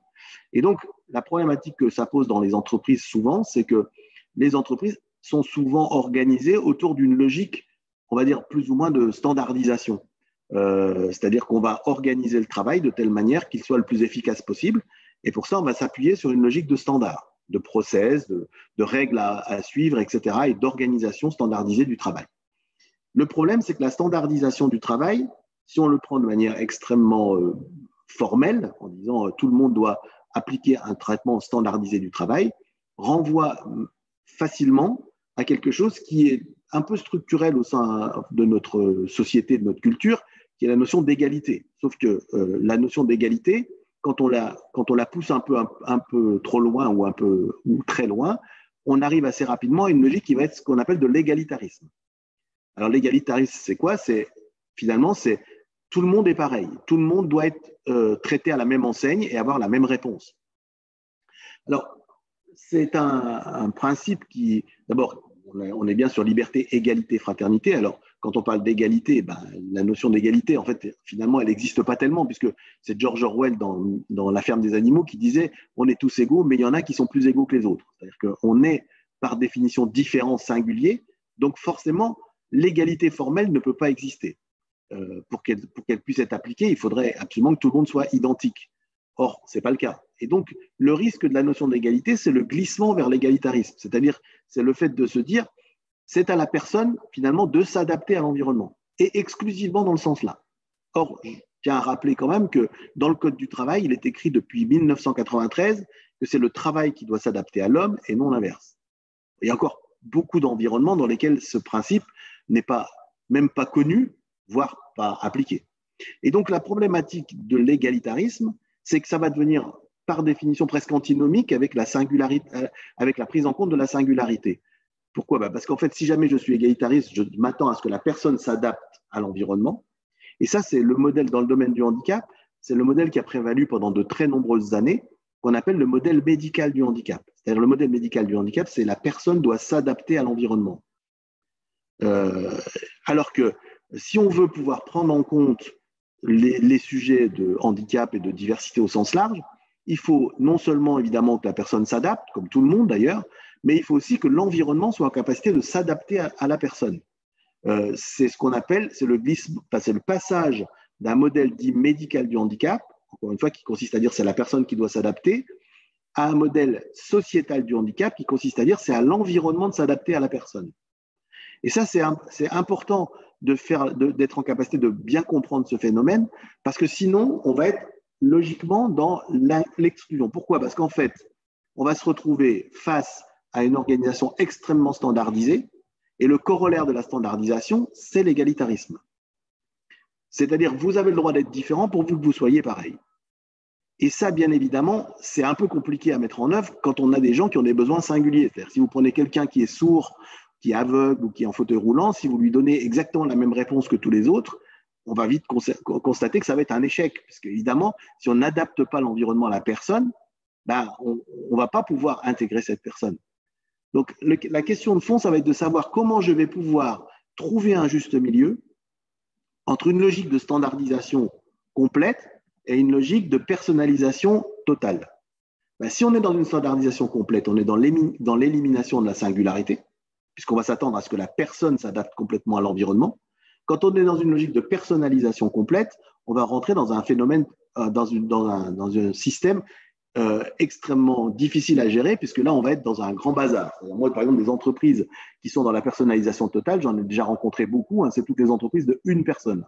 Et donc, la problématique que ça pose dans les entreprises souvent, c'est que les entreprises sont souvent organisées autour d'une logique, on va dire, plus ou moins de standardisation. C'est-à-dire qu'on va organiser le travail de telle manière qu'il soit le plus efficace possible. Et pour ça, on va s'appuyer sur une logique de standard, de process, de règles à suivre, etc., et d'organisation standardisée du travail. Le problème, c'est que la standardisation du travail, si on le prend de manière extrêmement formelle, en disant tout le monde doit appliquer un traitement standardisé du travail, renvoie facilement à quelque chose qui est un peu structurel au sein de notre société, de notre culture, qui est la notion d'égalité. Sauf que la notion d'égalité, quand on la pousse un peu trop loin ou très loin, on arrive assez rapidement à une logique qui va être ce qu'on appelle de l'égalitarisme. Alors l'égalitarisme, c'est quoi? Finalement, c'est tout le monde est pareil. Tout le monde doit être traité à la même enseigne et avoir la même réponse. Alors, c'est un principe qui, d'abord, on est bien sur liberté, égalité, fraternité. Alors, quand on parle d'égalité, la notion d'égalité, en fait, finalement, elle n'existe pas tellement, puisque c'est George Orwell dans La ferme des animaux qui disait « on est tous égaux, mais il y en a qui sont plus égaux que les autres ». C'est-à-dire qu'on est, par définition, différents, singuliers, donc forcément, l'égalité formelle ne peut pas exister. Pour qu'elle puisse être appliquée, il faudrait absolument que tout le monde soit identique. Or, ce n'est pas le cas. Et donc, le risque de la notion d'égalité, c'est le glissement vers l'égalitarisme. C'est-à-dire, c'est le fait de se dire, c'est à la personne, finalement, de s'adapter à l'environnement. Et exclusivement dans le sens-là. Or, je tiens à rappeler quand même que dans le Code du travail, il est écrit depuis 1993 que c'est le travail qui doit s'adapter à l'homme et non l'inverse. Il y a encore beaucoup d'environnements dans lesquels ce principe n'est même pas connu, voire pas appliqué. Et donc, la problématique de l'égalitarisme, c'est que ça va devenir, par définition, presque antinomique avec la prise en compte de la singularité. Pourquoi? Parce qu'en fait, si jamais je suis égalitariste, je m'attends à ce que la personne s'adapte à l'environnement. Et ça, c'est le modèle dans le domaine du handicap, c'est le modèle qui a prévalu pendant de très nombreuses années, qu'on appelle le modèle médical du handicap. C'est-à-dire le modèle médical du handicap, c'est la personne doit s'adapter à l'environnement. Alors que si on veut pouvoir prendre en compte les sujets de handicap et de diversité au sens large, il faut non seulement évidemment que la personne s'adapte, comme tout le monde d'ailleurs, mais il faut aussi que l'environnement soit en capacité de s'adapter à la personne. C'est ce qu'on appelle, c'est le passage d'un modèle dit médical du handicap, encore une fois, qui consiste à dire c'est la personne qui doit s'adapter, à un modèle sociétal du handicap qui consiste à dire c'est à l'environnement de s'adapter à la personne. Et ça, c'est important d'être en capacité de bien comprendre ce phénomène, parce que sinon, on va être logiquement dans l'exclusion. Pourquoi? Parce qu'en fait, on va se retrouver face à une organisation extrêmement standardisée, et le corollaire de la standardisation, c'est l'égalitarisme. C'est-à-dire, vous avez le droit d'être différent pourvu que vous soyez pareil. Et ça, bien évidemment, c'est un peu compliqué à mettre en œuvre quand on a des gens qui ont des besoins singuliers. C'est-à-dire, si vous prenez quelqu'un qui est sourd, qui est aveugle ou qui est en fauteuil roulant, si vous lui donnez exactement la même réponse que tous les autres, on va vite constater que ça va être un échec. Parce qu'évidemment, si on n'adapte pas l'environnement à la personne, on ne va pas pouvoir intégrer cette personne. Donc, la question de fond, ça va être de savoir comment je vais pouvoir trouver un juste milieu entre une logique de standardisation complète et une logique de personnalisation totale. Si on est dans une standardisation complète, on est dans l'élimination de la singularité, puisqu'on va s'attendre à ce que la personne s'adapte complètement à l'environnement. Quand on est dans une logique de personnalisation complète, on va rentrer dans un phénomène, dans un système extrêmement difficile à gérer, puisque là, on va être dans un grand bazar. Moi, par exemple, des entreprises qui sont dans la personnalisation totale, j'en ai déjà rencontré beaucoup, c'est toutes les entreprises de une personne.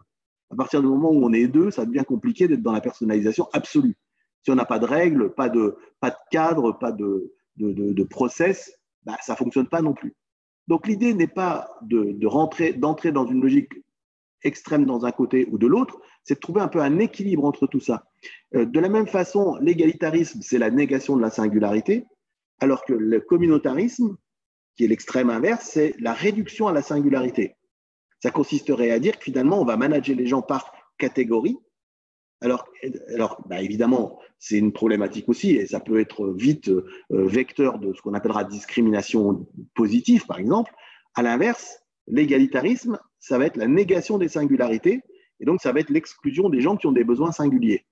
À partir du moment où on est deux, ça devient compliqué d'être dans la personnalisation absolue. Si on n'a pas de règles, pas de cadre, pas de process, ça ne fonctionne pas non plus. Donc, l'idée n'est pas d'entrer dans une logique extrême dans un côté ou de l'autre, c'est de trouver un peu un équilibre entre tout ça. De la même façon, l'égalitarisme, c'est la négation de la singularité, alors que le communautarisme, qui est l'extrême inverse, c'est la réduction à la singularité. Ça consisterait à dire que finalement, on va manager les gens par catégorie. Alors évidemment, c'est une problématique aussi, et ça peut être vite vecteur de ce qu'on appellera discrimination positive, par exemple. À l'inverse, l'égalitarisme, ça va être la négation des singularités, et donc ça va être l'exclusion des gens qui ont des besoins singuliers.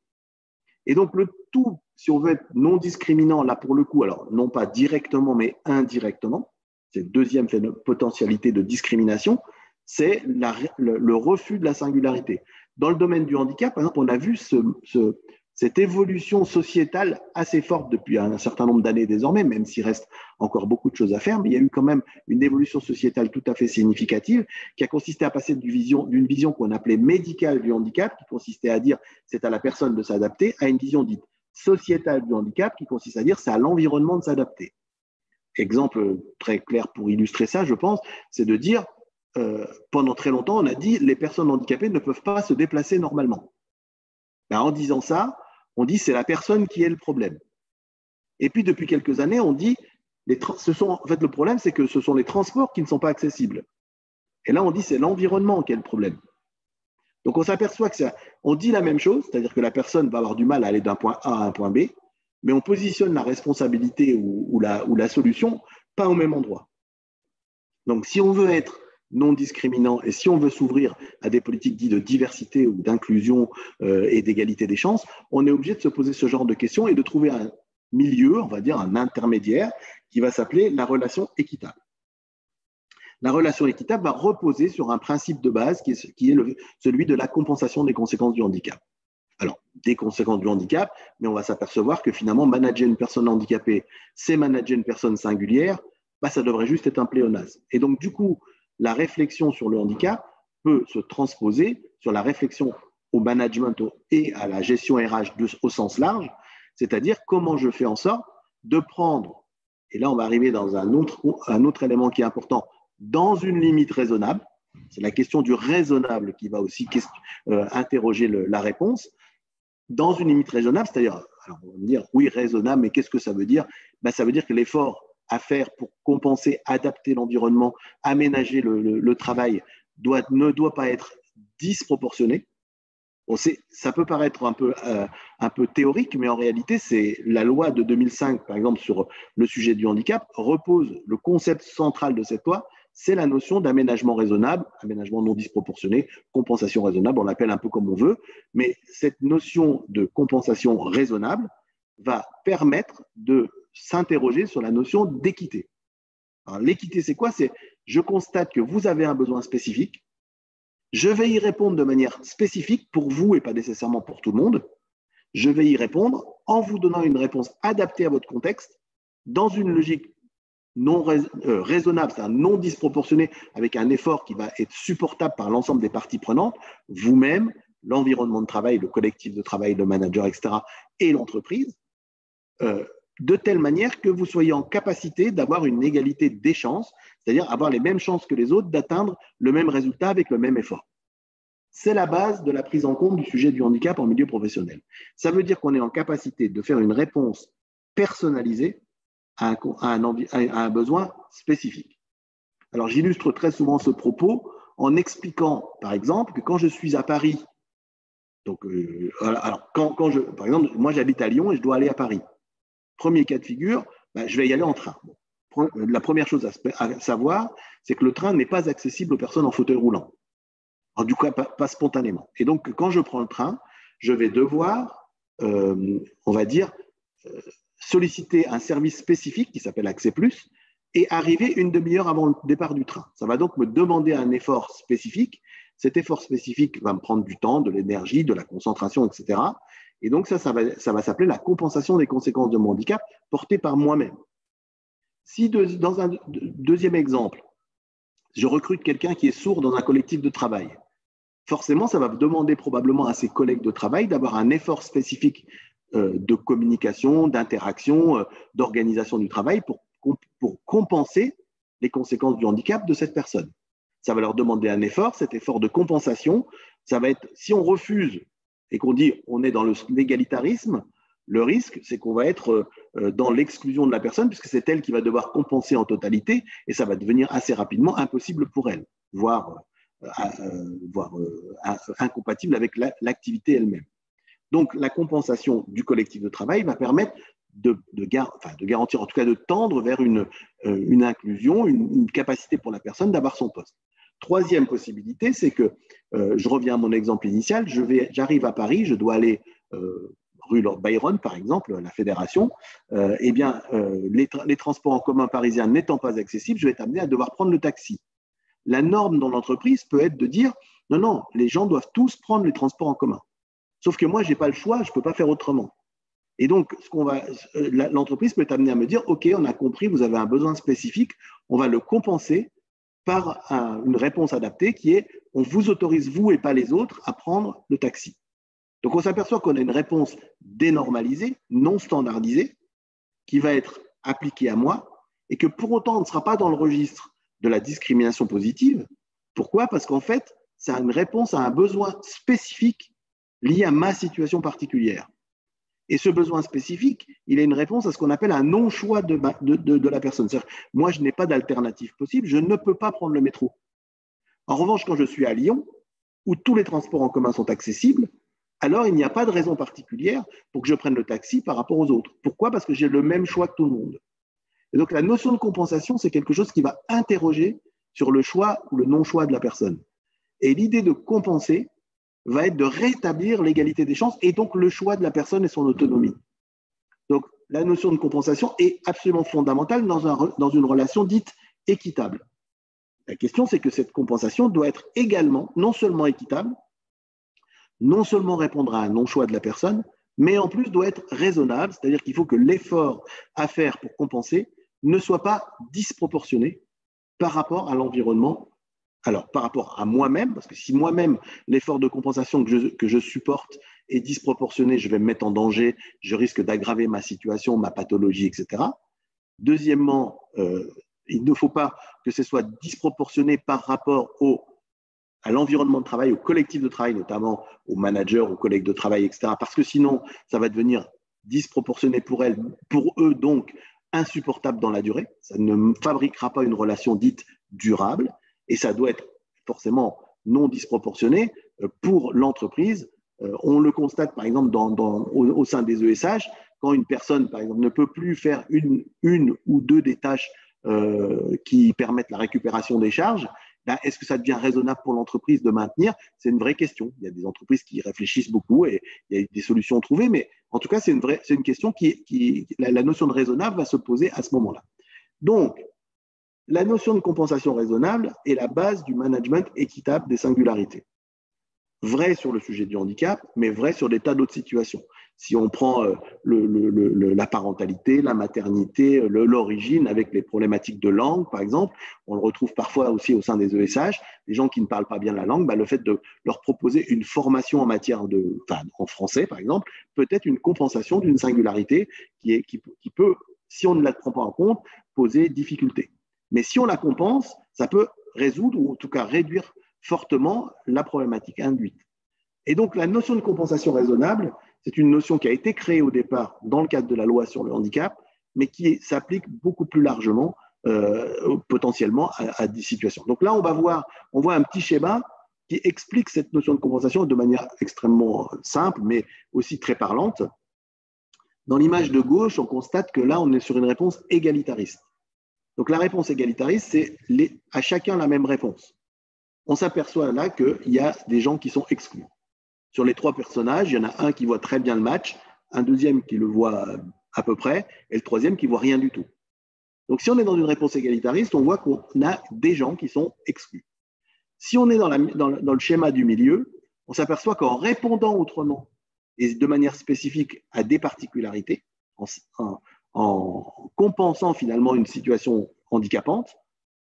Et donc le tout, si on veut être non discriminant, là pour le coup, alors non pas directement, mais indirectement, c'est la deuxième potentialité de discrimination, c'est le refus de la singularité. Dans le domaine du handicap, par exemple, on a vu cette évolution sociétale assez forte depuis un certain nombre d'années désormais, même s'il reste encore beaucoup de choses à faire, mais il y a eu quand même une évolution sociétale tout à fait significative qui a consisté à passer d'une vision qu'on appelait médicale du handicap, qui consistait à dire c'est à la personne de s'adapter, à une vision dite sociétale du handicap, qui consiste à dire c'est à l'environnement de s'adapter. Exemple très clair pour illustrer ça, je pense, c'est de dire pendant très longtemps, on a dit les personnes handicapées ne peuvent pas se déplacer normalement. En disant ça, on dit c'est la personne qui est le problème. Et puis depuis quelques années, on dit en fait le problème, c'est que ce sont les transports qui ne sont pas accessibles. Et là, on dit c'est l'environnement qui est le problème. Donc on s'aperçoit on dit la même chose, c'est-à-dire que la personne va avoir du mal à aller d'un point A à un point B, mais on positionne la responsabilité ou la solution pas au même endroit. Donc si on veut être non discriminant et si on veut s'ouvrir à des politiques dites de diversité ou d'inclusion et d'égalité des chances, on est obligé de se poser ce genre de questions et de trouver un milieu, on va dire un intermédiaire, qui va s'appeler la relation équitable. La relation équitable va reposer sur un principe de base qui est celui de la compensation des conséquences du handicap. Alors, des conséquences du handicap, mais on va s'apercevoir que finalement, manager une personne handicapée, c'est manager une personne singulière, ça devrait juste être un pléonasme. Et donc, du coup, la réflexion sur le handicap peut se transposer sur la réflexion au management et à la gestion RH au sens large, c'est-à-dire comment je fais en sorte de prendre, et là on va arriver dans un autre élément qui est important, dans une limite raisonnable, c'est la question du raisonnable qui va aussi interroger la réponse, dans une limite raisonnable, c'est-à-dire, alors on va me dire, oui, raisonnable, mais qu'est-ce que ça veut dire? Ça veut dire que l'effort à faire pour compenser, adapter l'environnement, aménager le travail ne doit pas être disproportionné. Ça peut paraître un peu théorique, mais en réalité, c'est la loi de 2005, par exemple, sur le sujet du handicap, le concept central de cette loi, c'est la notion d'aménagement raisonnable, aménagement non disproportionné, compensation raisonnable, on l'appelle un peu comme on veut, mais cette notion de compensation raisonnable va permettre de s'interroger sur la notion d'équité. Alors, l'équité, c'est quoi? C'est je constate que vous avez un besoin spécifique, je vais y répondre de manière spécifique pour vous et pas nécessairement pour tout le monde. Je vais y répondre en vous donnant une réponse adaptée à votre contexte, dans une logique non raisonnable, c'est-à-dire non disproportionné, avec un effort qui va être supportable par l'ensemble des parties prenantes, vous-même, l'environnement de travail, le collectif de travail, le manager, etc., et l'entreprise, de telle manière que vous soyez en capacité d'avoir une égalité des chances, c'est-à-dire avoir les mêmes chances que les autres d'atteindre le même résultat avec le même effort. C'est la base de la prise en compte du sujet du handicap en milieu professionnel. Ça veut dire qu'on est en capacité de faire une réponse personnalisée à un besoin spécifique. Alors, j'illustre très souvent ce propos en expliquant, par exemple, que quand je suis à Paris, donc, par exemple, moi j'habite à Lyon et je dois aller à Paris. Premier cas de figure, je vais y aller en train. La première chose à savoir, c'est que le train n'est pas accessible aux personnes en fauteuil roulant. Alors, du coup, pas spontanément. Et donc, quand je prends le train, je vais devoir, on va dire, solliciter un service spécifique qui s'appelle Accès Plus et arriver une demi-heure avant le départ du train. Ça va donc me demander un effort spécifique. Cet effort spécifique va me prendre du temps, de l'énergie, de la concentration, etc. Et donc, ça va s'appeler la compensation des conséquences de mon handicap portée par moi-même. Si, dans un deuxième exemple, je recrute quelqu'un qui est sourd dans un collectif de travail, forcément, ça va demander probablement à ses collègues de travail d'avoir un effort spécifique de communication, d'interaction, d'organisation du travail pour compenser les conséquences du handicap de cette personne. Ça va leur demander un effort, cet effort de compensation, ça va être, si on refuse et qu'on dit on est dans l'égalitarisme, le risque, c'est qu'on va être dans l'exclusion de la personne, puisque c'est elle qui va devoir compenser en totalité, et ça va devenir assez rapidement impossible pour elle, voire incompatible avec l'activité elle-même. Donc, la compensation du collectif de travail va permettre de garantir, en tout cas de tendre vers une inclusion, une capacité pour la personne d'avoir son poste. Troisième possibilité, c'est que, je reviens à mon exemple initial, j'arrive à Paris, je dois aller rue Lord Byron, par exemple, la fédération, les transports en commun parisiens n'étant pas accessibles, je vais être amené à devoir prendre le taxi. La norme dans l'entreprise peut être de dire non, non, les gens doivent tous prendre les transports en commun. Sauf que moi, je n'ai pas le choix, je ne peux pas faire autrement. Et donc, l'entreprise peut être amenée à me dire ok, on a compris, vous avez un besoin spécifique, on va le compenser par une réponse adaptée qui est on vous autorise, vous et pas les autres, à prendre le taxi. Donc, on s'aperçoit qu'on a une réponse dénormalisée, non standardisée, qui va être appliquée à moi et que pour autant, on ne sera pas dans le registre de la discrimination positive. Pourquoi? Parce qu'en fait, c'est une réponse à un besoin spécifique lié à ma situation particulière. Et ce besoin spécifique, il est une réponse à ce qu'on appelle un non-choix de la personne. C'est-à-dire, moi, je n'ai pas d'alternative possible, je ne peux pas prendre le métro. En revanche, quand je suis à Lyon, où tous les transports en commun sont accessibles, alors il n'y a pas de raison particulière pour que je prenne le taxi par rapport aux autres. Pourquoi? Parce que j'ai le même choix que tout le monde. Et donc, la notion de compensation, c'est quelque chose qui va interroger sur le choix ou le non-choix de la personne. Et l'idée de compenser va être de rétablir l'égalité des chances et donc le choix de la personne et son autonomie. Donc, la notion de compensation est absolument fondamentale dans une relation dite équitable. La question, c'est que cette compensation doit être également, non seulement équitable, non seulement répondre à un non-choix de la personne, mais en plus doit être raisonnable, c'est-à-dire qu'il faut que l'effort à faire pour compenser ne soit pas disproportionné par rapport à l'environnement. Alors, par rapport à moi-même, parce que si moi-même, l'effort de compensation que je supporte est disproportionné, je vais me mettre en danger, je risque d'aggraver ma situation, ma pathologie, etc. Deuxièmement, il ne faut pas que ce soit disproportionné par rapport à l'environnement de travail, au collectif de travail, notamment aux managers, aux collègues de travail, etc. Parce que sinon, ça va devenir disproportionné pour eux, donc insupportable dans la durée. Ça ne fabriquera pas une relation dite durable. Et ça doit être forcément non disproportionné pour l'entreprise. On le constate par exemple au sein des ESH, quand une personne par exemple ne peut plus faire une ou deux des tâches qui permettent la récupération des charges, là, est-ce que ça devient raisonnable pour l'entreprise de maintenir? C'est une vraie question. Il y a des entreprises qui réfléchissent beaucoup et il y a des solutions trouvées, mais en tout cas, c'est une question la notion de raisonnable va se poser à ce moment-là. Donc, la notion de compensation raisonnable est la base du management équitable des singularités. Vrai sur le sujet du handicap, mais vrai sur des tas d'autres situations. Si on prend la parentalité, la maternité, l'origine, avec les problématiques de langue, par exemple, on le retrouve parfois aussi au sein des ESH, les gens qui ne parlent pas bien la langue, le fait de leur proposer une formation en matière en français, par exemple, peut être une compensation d'une singularité qui peut, si on ne la prend pas en compte, poser difficulté. Mais si on la compense, ça peut résoudre, ou en tout cas réduire fortement la problématique induite. Et donc, la notion de compensation raisonnable, c'est une notion qui a été créée au départ dans le cadre de la loi sur le handicap, mais qui s'applique beaucoup plus largement, potentiellement, à des situations. Donc là, on voit un petit schéma qui explique cette notion de compensation de manière extrêmement simple, mais aussi très parlante. Dans l'image de gauche, on constate que là, on est sur une réponse égalitariste. Donc la réponse égalitariste, c'est à chacun la même réponse. On s'aperçoit là qu'il y a des gens qui sont exclus. Sur les 3 personnages, il y en a un qui voit très bien le match, un deuxième qui le voit à peu près, et le troisième qui voit rien du tout. Donc si on est dans une réponse égalitariste, on voit qu'on a des gens qui sont exclus. Si on est dans le schéma du milieu, on s'aperçoit qu'en répondant autrement et de manière spécifique à des particularités, en compensant finalement une situation handicapante,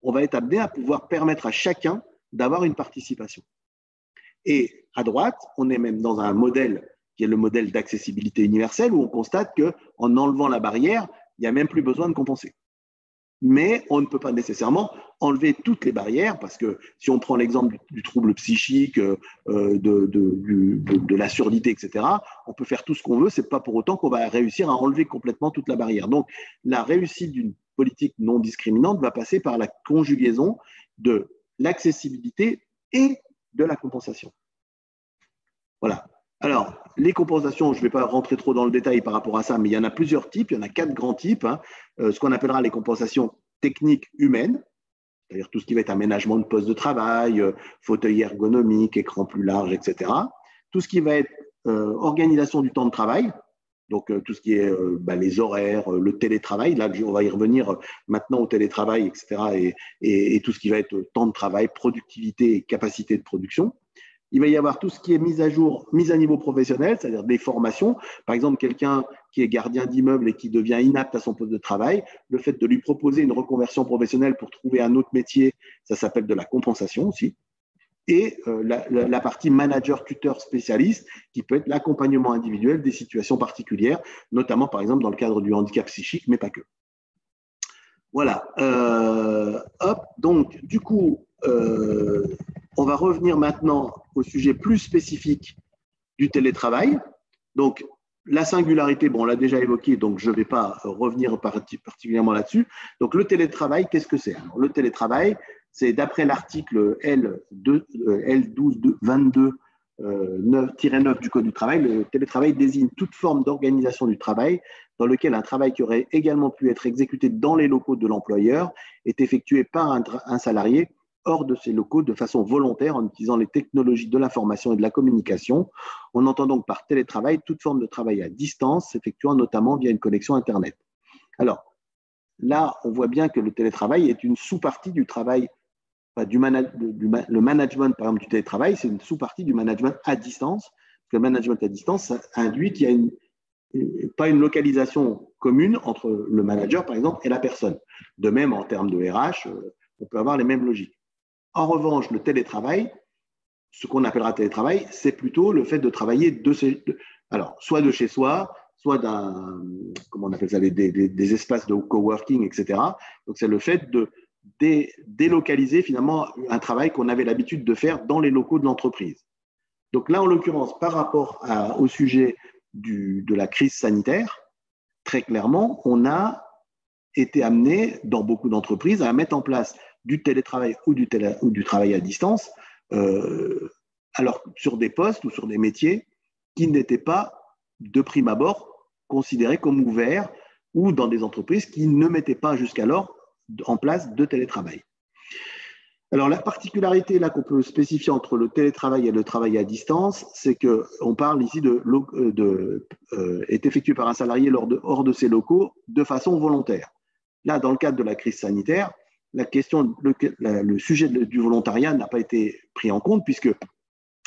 on va être amené à pouvoir permettre à chacun d'avoir une participation. Et à droite, on est même dans un modèle qui est le modèle d'accessibilité universelle où on constate qu'en enlevant la barrière, il n'y a même plus besoin de compenser. Mais on ne peut pas nécessairement enlever toutes les barrières parce que si on prend l'exemple du trouble psychique, de la surdité, etc., on peut faire tout ce qu'on veut, ce n'est pas pour autant qu'on va réussir à enlever complètement toute la barrière. Donc, la réussite d'une politique non discriminante va passer par la conjugaison de l'accessibilité et de la compensation. Voilà. Alors, les compensations, je ne vais pas rentrer trop dans le détail par rapport à ça, mais il y en a plusieurs types, il y en a 4 grands types, ce qu'on appellera les compensations techniques humaines, c'est-à-dire tout ce qui va être aménagement de poste de travail, fauteuil ergonomique, écran plus large, etc. Tout ce qui va être organisation du temps de travail, donc tout ce qui est les horaires, le télétravail, là on va y revenir maintenant au télétravail, etc. Et tout ce qui va être temps de travail, productivité et capacité de production. Il va y avoir tout ce qui est mise à niveau professionnel, c'est-à-dire des formations. Par exemple, quelqu'un qui est gardien d'immeuble et qui devient inapte à son poste de travail, le fait de lui proposer une reconversion professionnelle pour trouver un autre métier, ça s'appelle de la compensation aussi. Et la partie manager-tuteur spécialiste, qui peut être l'accompagnement individuel des situations particulières, notamment par exemple dans le cadre du handicap psychique, mais pas que. Voilà. Donc, du coup, on va revenir maintenant au sujet plus spécifique du télétravail. Donc, la singularité, on l'a déjà évoqué, donc je ne vais pas revenir particulièrement là-dessus. Donc, le télétravail, qu'est-ce que c'est? Alors, le télétravail, c'est d'après l'article L22-9 du Code du travail, le télétravail désigne toute forme d'organisation du travail dans lequel un travail qui aurait également pu être exécuté dans les locaux de l'employeur est effectué par un salarié hors de ces locaux de façon volontaire en utilisant les technologies de l'information et de la communication. On entend donc par télétravail toute forme de travail à distance, s'effectuant notamment via une connexion Internet. Alors, là, on voit bien que le télétravail est une sous-partie du travail, le management, par exemple, du télétravail, c'est une sous-partie du management à distance, parce que le management à distance, ça induit qu'il y a pas une localisation commune entre le manager, par exemple, et la personne. De même, en termes de RH, on peut avoir les mêmes logiques. En revanche, le télétravail, ce qu'on appellera télétravail, c'est plutôt le fait de travailler soit de chez soi, soit comment on appelle ça, des espaces de coworking, etc. Donc, c'est le fait de délocaliser finalement un travail qu'on avait l'habitude de faire dans les locaux de l'entreprise. Donc là, en l'occurrence, par rapport au sujet de la crise sanitaire, très clairement, on a été amené dans beaucoup d'entreprises à mettre en place du télétravail ou du travail à distance, alors sur des postes ou sur des métiers qui n'étaient pas de prime abord considérés comme ouverts ou dans des entreprises qui ne mettaient pas jusqu'alors en place de télétravail. Alors, la particularité là qu'on peut spécifier entre le télétravail et le travail à distance, c'est qu'on parle ici est effectué par un salarié hors de ses locaux de façon volontaire. Là, dans le cadre de la crise sanitaire, le sujet du volontariat n'a pas été pris en compte puisque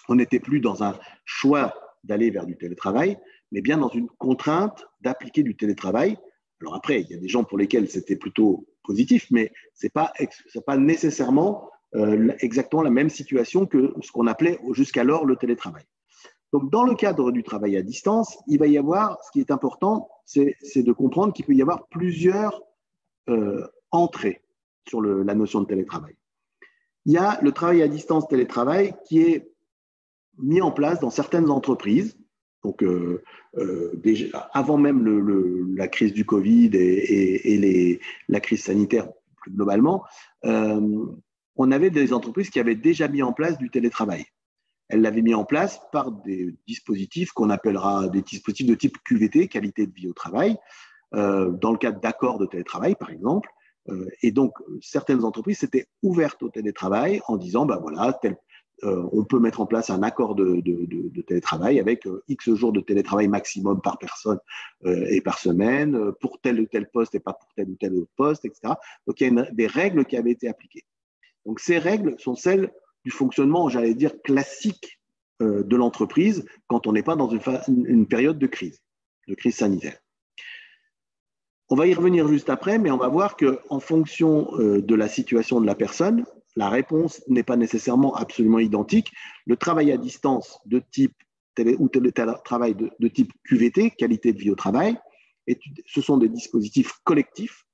on n'était plus dans un choix d'aller vers du télétravail, mais bien dans une contrainte d'appliquer du télétravail. Alors après, il y a des gens pour lesquels c'était plutôt positif, mais ce n'est pas nécessairement exactement la même situation que ce qu'on appelait jusqu'alors le télétravail. Donc, dans le cadre du travail à distance, il va y avoir, ce qui est important, c'est de comprendre qu'il peut y avoir plusieurs entrées sur la notion de télétravail. Il y a le travail à distance télétravail qui est mis en place dans certaines entreprises. Donc, déjà, avant même la crise du Covid et la crise sanitaire plus globalement, on avait des entreprises qui avaient déjà mis en place du télétravail. Elles l'avaient mis en place par des dispositifs qu'on appellera des dispositifs de type QVT, qualité de vie au travail, dans le cadre d'accords de télétravail, par exemple. Et donc, certaines entreprises s'étaient ouvertes au télétravail en disant, ben voilà, on peut mettre en place un accord de télétravail avec X jours de télétravail maximum par personne et par semaine, pour tel ou tel poste et pas pour tel ou tel autre poste, etc. Donc, il y a des règles qui avaient été appliquées. Donc, ces règles sont celles du fonctionnement, j'allais dire, classique de l'entreprise quand on n'est pas dans une période de crise sanitaire. On va y revenir juste après, mais on va voir qu'en fonction de la situation de la personne, la réponse n'est pas nécessairement absolument identique. Le travail à distance de type ou télétravail de type QVT, qualité de vie au travail, ce sont des dispositifs collectifs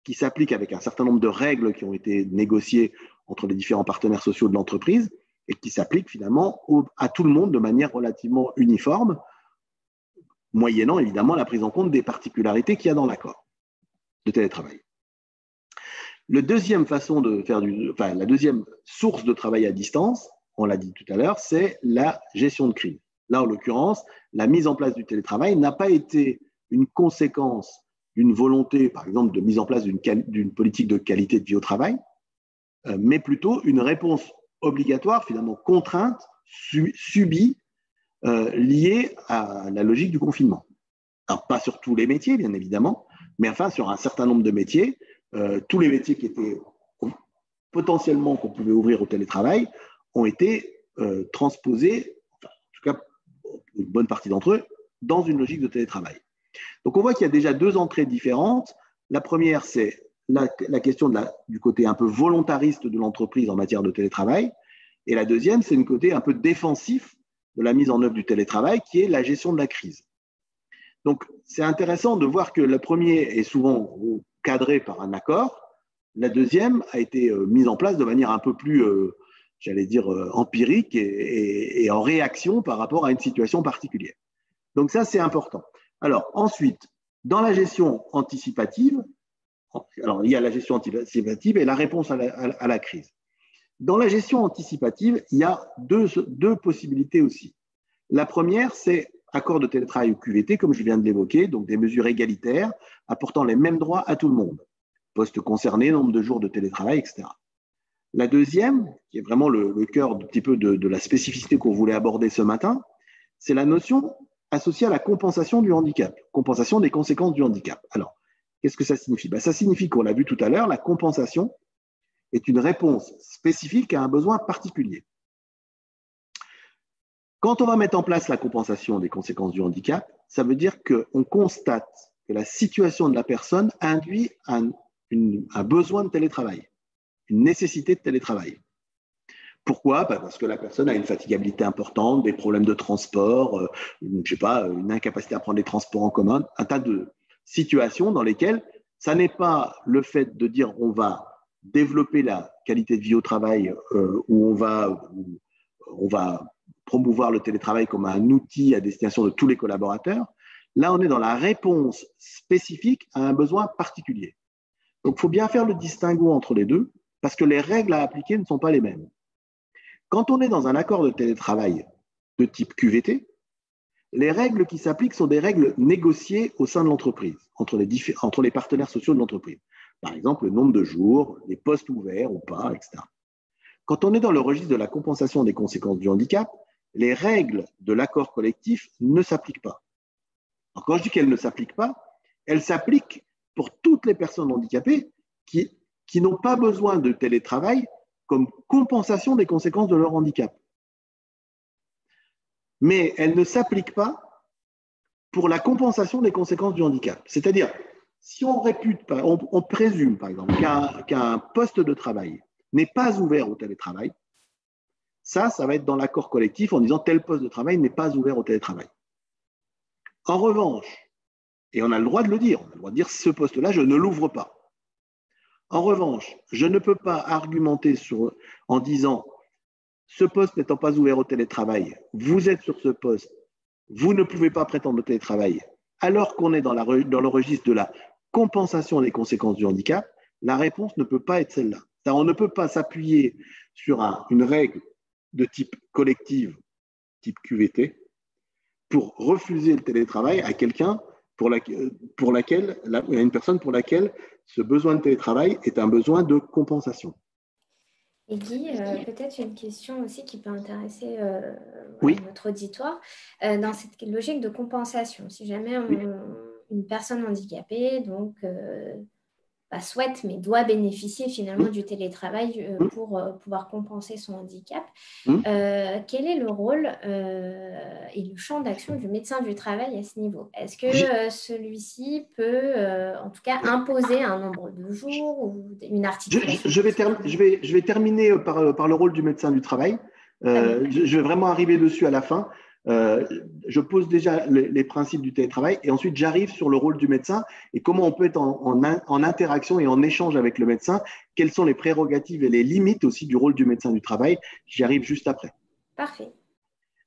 qui s'appliquent avec un certain nombre de règles qui ont été négociées entre les différents partenaires sociaux de l'entreprise et qui s'appliquent finalement à tout le monde de manière relativement uniforme, moyennant évidemment la prise en compte des particularités qu'il y a dans l'accord de télétravail. La deuxième source de travail à distance, on l'a dit tout à l'heure, c'est la gestion de crise. Là, en l'occurrence, la mise en place du télétravail n'a pas été une conséquence d'une volonté, par exemple, de mise en place d'une politique de qualité de vie au travail, mais plutôt une réponse obligatoire, finalement contrainte, subie, liée à la logique du confinement. Alors, pas sur tous les métiers, bien évidemment, mais enfin, sur un certain nombre de métiers, tous les métiers qui étaient potentiellement qu'on pouvait ouvrir au télétravail ont été transposés, enfin, en tout cas, une bonne partie d'entre eux, dans une logique de télétravail. Donc, on voit qu'il y a déjà deux entrées différentes. La première, c'est la question du côté un peu volontariste de l'entreprise en matière de télétravail. Et la deuxième, c'est le côté un peu défensif de la mise en œuvre du télétravail, qui est la gestion de la crise. Donc, c'est intéressant de voir que le premier est souvent cadré par un accord. La deuxième a été mise en place de manière un peu plus, j'allais dire, empirique et en réaction par rapport à une situation particulière. Donc, ça, c'est important. Alors, ensuite, dans la gestion anticipative, alors, il y a la gestion anticipative et la réponse à la crise. Dans la gestion anticipative, il y a deux possibilités aussi. La première, c'est accord de télétravail ou QVT, comme je viens de l'évoquer, donc des mesures égalitaires apportant les mêmes droits à tout le monde. Poste concerné, nombre de jours de télétravail, etc. La deuxième, qui est vraiment le cœur un petit peu de la spécificité qu'on voulait aborder ce matin, c'est la notion associée à la compensation du handicap, compensation des conséquences du handicap. Alors, qu'est-ce que ça signifie? Ça signifie qu'on l'a vu tout à l'heure, la compensation est une réponse spécifique à un besoin particulier. Quand on va mettre en place la compensation des conséquences du handicap, ça veut dire qu'on constate que la situation de la personne induit un besoin de télétravail, une nécessité de télétravail. Pourquoi? Parce que la personne a une fatigabilité importante, des problèmes de transport, une incapacité à prendre les transports en commun, un tas de situations dans lesquelles ça n'est pas le fait de dire on va développer la qualité de vie au travail où on va promouvoir le télétravail comme un outil à destination de tous les collaborateurs. Là, on est dans la réponse spécifique à un besoin particulier. Donc, il faut bien faire le distinguo entre les deux parce que les règles à appliquer ne sont pas les mêmes. Quand on est dans un accord de télétravail de type QVT, les règles qui s'appliquent sont des règles négociées au sein de l'entreprise, entre les partenaires sociaux de l'entreprise. Par exemple, le nombre de jours, les postes ouverts ou pas, etc. Quand on est dans le registre de la compensation des conséquences du handicap, les règles de l'accord collectif ne s'appliquent pas. Alors, quand je dis qu'elles ne s'appliquent pas, elles s'appliquent pour toutes les personnes handicapées qui n'ont pas besoin de télétravail comme compensation des conséquences de leur handicap. Mais elles ne s'appliquent pas pour la compensation des conséquences du handicap. C'est-à-dire, si on présume par exemple qu'un poste de travail n'est pas ouvert au télétravail, ça va être dans l'accord collectif en disant tel poste de travail n'est pas ouvert au télétravail. En revanche, et on a le droit de le dire, on a le droit de dire ce poste-là, je ne l'ouvre pas. En revanche, je ne peux pas argumenter en disant ce poste n'étant pas ouvert au télétravail, vous êtes sur ce poste, vous ne pouvez pas prétendre au télétravail, alors qu'on est dans le registre de la compensation des conséquences du handicap, la réponse ne peut pas être celle-là. On ne peut pas s'appuyer sur une règle de type collective, type QVT, pour refuser le télétravail à quelqu'un à une personne pour laquelle ce besoin de télétravail est un besoin de compensation. Et Guy, peut-être une question aussi qui peut intéresser oui. notre auditoire. Dans cette logique de compensation, si jamais une personne handicapée souhaite mais doit bénéficier finalement du télétravail pour pouvoir compenser son handicap, quel est le rôle et le champ d'action du médecin du travail à ce niveau? Est-ce que celui-ci peut en tout cas imposer un nombre de jours ou une articulation? Je vais terminer par le rôle du médecin du travail. Je vais vraiment arriver dessus à la fin. Je pose déjà les principes du télétravail et ensuite j'arrive sur le rôle du médecin et comment on peut être en interaction et en échange avec le médecin, quelles sont les prérogatives et les limites aussi du rôle du médecin du travail. J'y arrive juste après. Parfait.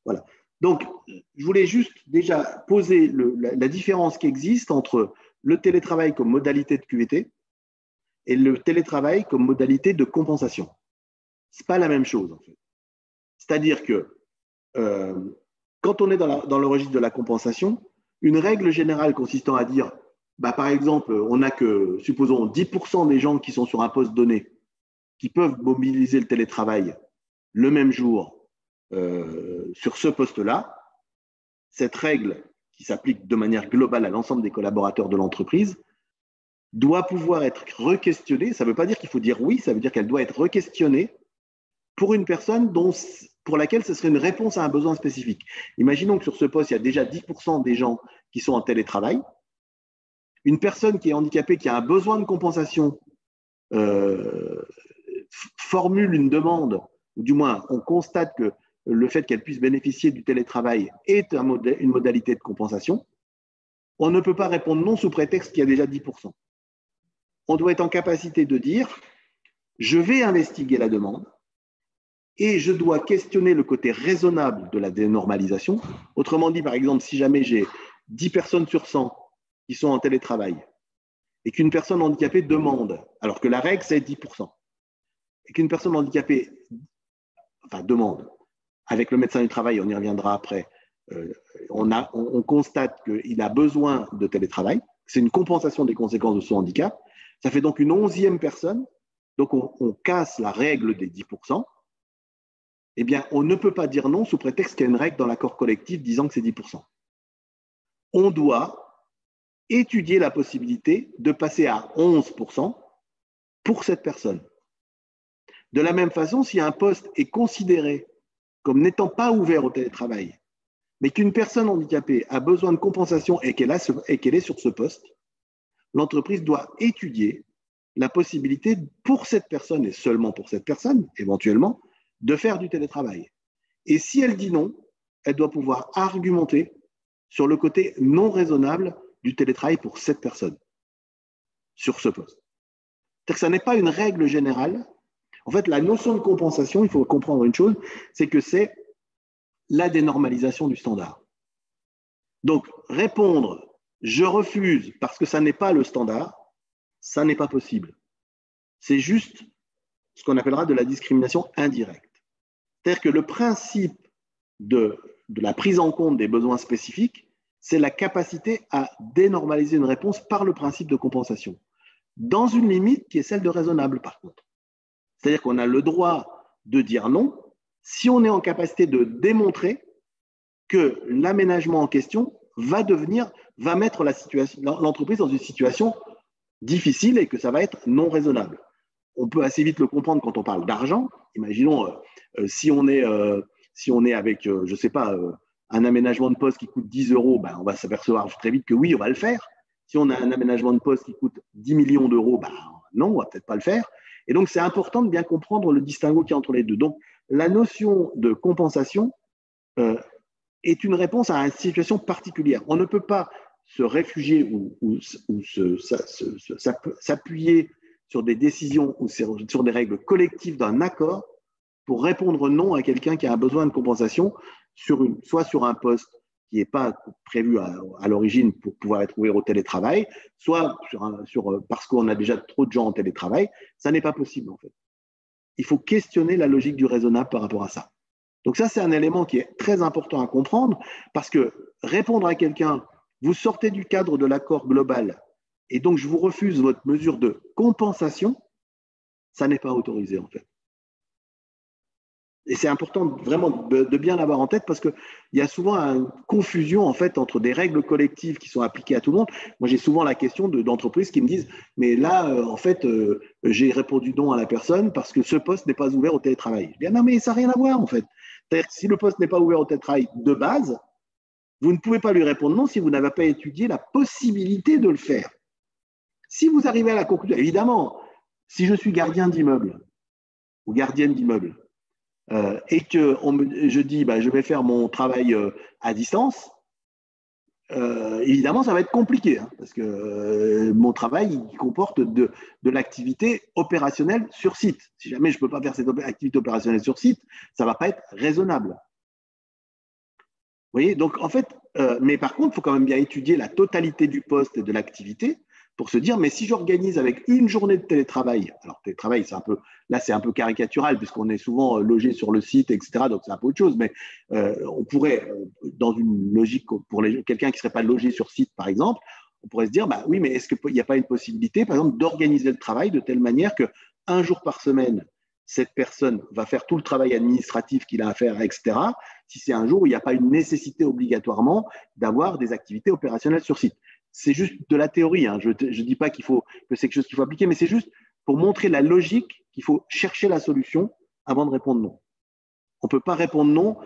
Voilà. Donc, je voulais juste déjà poser la différence qui existe entre le télétravail comme modalité de QVT et le télétravail comme modalité de compensation. Ce n'est pas la même chose, en fait. C'est-à-dire que quand on est dans le registre de la compensation, une règle générale consistant à dire, par exemple, on n'a que, supposons, 10% des gens qui sont sur un poste donné qui peuvent mobiliser le télétravail le même jour sur ce poste-là. Cette règle, qui s'applique de manière globale à l'ensemble des collaborateurs de l'entreprise, doit pouvoir être requestionnée. Ça ne veut pas dire qu'il faut dire oui, ça veut dire qu'elle doit être requestionnée pour une personne pour laquelle ce serait une réponse à un besoin spécifique. Imaginons que sur ce poste, il y a déjà 10% des gens qui sont en télétravail. Une personne qui est handicapée, qui a un besoin de compensation, formule une demande, ou du moins on constate que le fait qu'elle puisse bénéficier du télétravail est une modalité de compensation. On ne peut pas répondre non sous prétexte qu'il y a déjà 10%. On doit être en capacité de dire « je vais investiguer la demande », et je dois questionner le côté raisonnable de la dénormalisation. Autrement dit, par exemple, si jamais j'ai 10 personnes sur 100 qui sont en télétravail et qu'une personne handicapée demande, alors que la règle c'est 10%, et qu'une personne handicapée demande, avec le médecin du travail, on y reviendra après, on constate qu'il a besoin de télétravail, c'est une compensation des conséquences de son handicap, ça fait donc une 11e personne, donc on casse la règle des 10%, eh bien, on ne peut pas dire non sous prétexte qu'il y a une règle dans l'accord collectif disant que c'est 10%. On doit étudier la possibilité de passer à 11% pour cette personne. De la même façon, si un poste est considéré comme n'étant pas ouvert au télétravail, mais qu'une personne handicapée a besoin de compensation et qu'elle est sur ce poste, l'entreprise doit étudier la possibilité pour cette personne, et seulement pour cette personne, éventuellement, de faire du télétravail. Et si elle dit non, elle doit pouvoir argumenter sur le côté non raisonnable du télétravail pour cette personne, sur ce poste. C'est-à-dire que ça n'est pas une règle générale. En fait, la notion de compensation, il faut comprendre une chose, c'est que c'est la dénormalisation du standard. Donc, répondre « je refuse parce que ça n'est pas le standard », ça n'est pas possible. C'est juste ce qu'on appellera de la discrimination indirecte. C'est-à-dire que le principe de la prise en compte des besoins spécifiques, c'est la capacité à dénormaliser une réponse par le principe de compensation. dans une limite qui est celle de raisonnable, par contre. C'est-à-dire qu'on a le droit de dire non si on est en capacité de démontrer que l'aménagement en question va mettre l'entreprise dans une situation difficile et que ça va être non raisonnable. On peut assez vite le comprendre quand on parle d'argent. Imaginons si on est avec, je ne sais pas, un aménagement de poste qui coûte 10 euros, ben, on va s'apercevoir très vite que oui, on va le faire. Si on a un aménagement de poste qui coûte 10 millions d'euros, ben, non, on ne va peut-être pas le faire. Et donc, c'est important de bien comprendre le distinguo qu'il y a entre les deux. Donc, la notion de compensation est une réponse à une situation particulière. On ne peut pas se réfugier ou s'appuyer sur des décisions ou sur des règles collectives d'un accord pour répondre non à quelqu'un qui a un besoin de compensation, soit sur un poste qui n'est pas prévu à l'origine pour pouvoir être ouvert au télétravail, soit parce qu'on a déjà trop de gens en télétravail. Ça n'est pas possible, en fait. Il faut questionner la logique du raisonnable par rapport à ça. Donc ça, c'est un élément qui est très important à comprendre, parce que répondre à quelqu'un, vous sortez du cadre de l'accord global, et donc je vous refuse votre mesure de compensation, ça n'est pas autorisé, en fait. Et c'est important vraiment de bien l'avoir en tête, parce qu'il y a souvent une confusion en fait entre des règles collectives qui sont appliquées à tout le monde. Moi, j'ai souvent la question d'entreprises qui me disent « mais là, en fait, j'ai répondu non à la personne parce que ce poste n'est pas ouvert au télétravail ». Je dis « non, mais ça n'a rien à voir en fait ». C'est-à-dire que si le poste n'est pas ouvert au télétravail de base, vous ne pouvez pas lui répondre non si vous n'avez pas étudié la possibilité de le faire. Si vous arrivez à la conclusion, évidemment, si je suis gardien d'immeuble ou gardienne d'immeuble, et que je dis je vais faire mon travail à distance, évidemment ça va être compliqué, hein, parce que mon travail il comporte de l'activité opérationnelle sur site. Si jamais je ne peux pas faire cette activité opérationnelle sur site, ça ne va pas être raisonnable. Vous voyez, donc en fait, mais par contre, il faut quand même bien étudier la totalité du poste et de l'activité pour se dire, mais si j'organise avec une journée de télétravail, alors télétravail, c'est un peu caricatural puisqu'on est souvent logé sur le site, etc. Donc c'est un peu autre chose, mais on pourrait, dans une logique pour quelqu'un qui ne serait pas logé sur site, par exemple, on pourrait se dire, oui, mais est-ce qu'il n'y a pas une possibilité, par exemple, d'organiser le travail de telle manière qu'un jour par semaine, cette personne va faire tout le travail administratif qu'il a à faire, etc., si c'est un jour où il n'y a pas une nécessité obligatoirement d'avoir des activités opérationnelles sur site. C'est juste de la théorie, hein. Je ne dis pas que c'est quelque chose qu'il faut appliquer, mais c'est juste pour montrer la logique qu'il faut chercher la solution avant de répondre non. On ne peut pas répondre non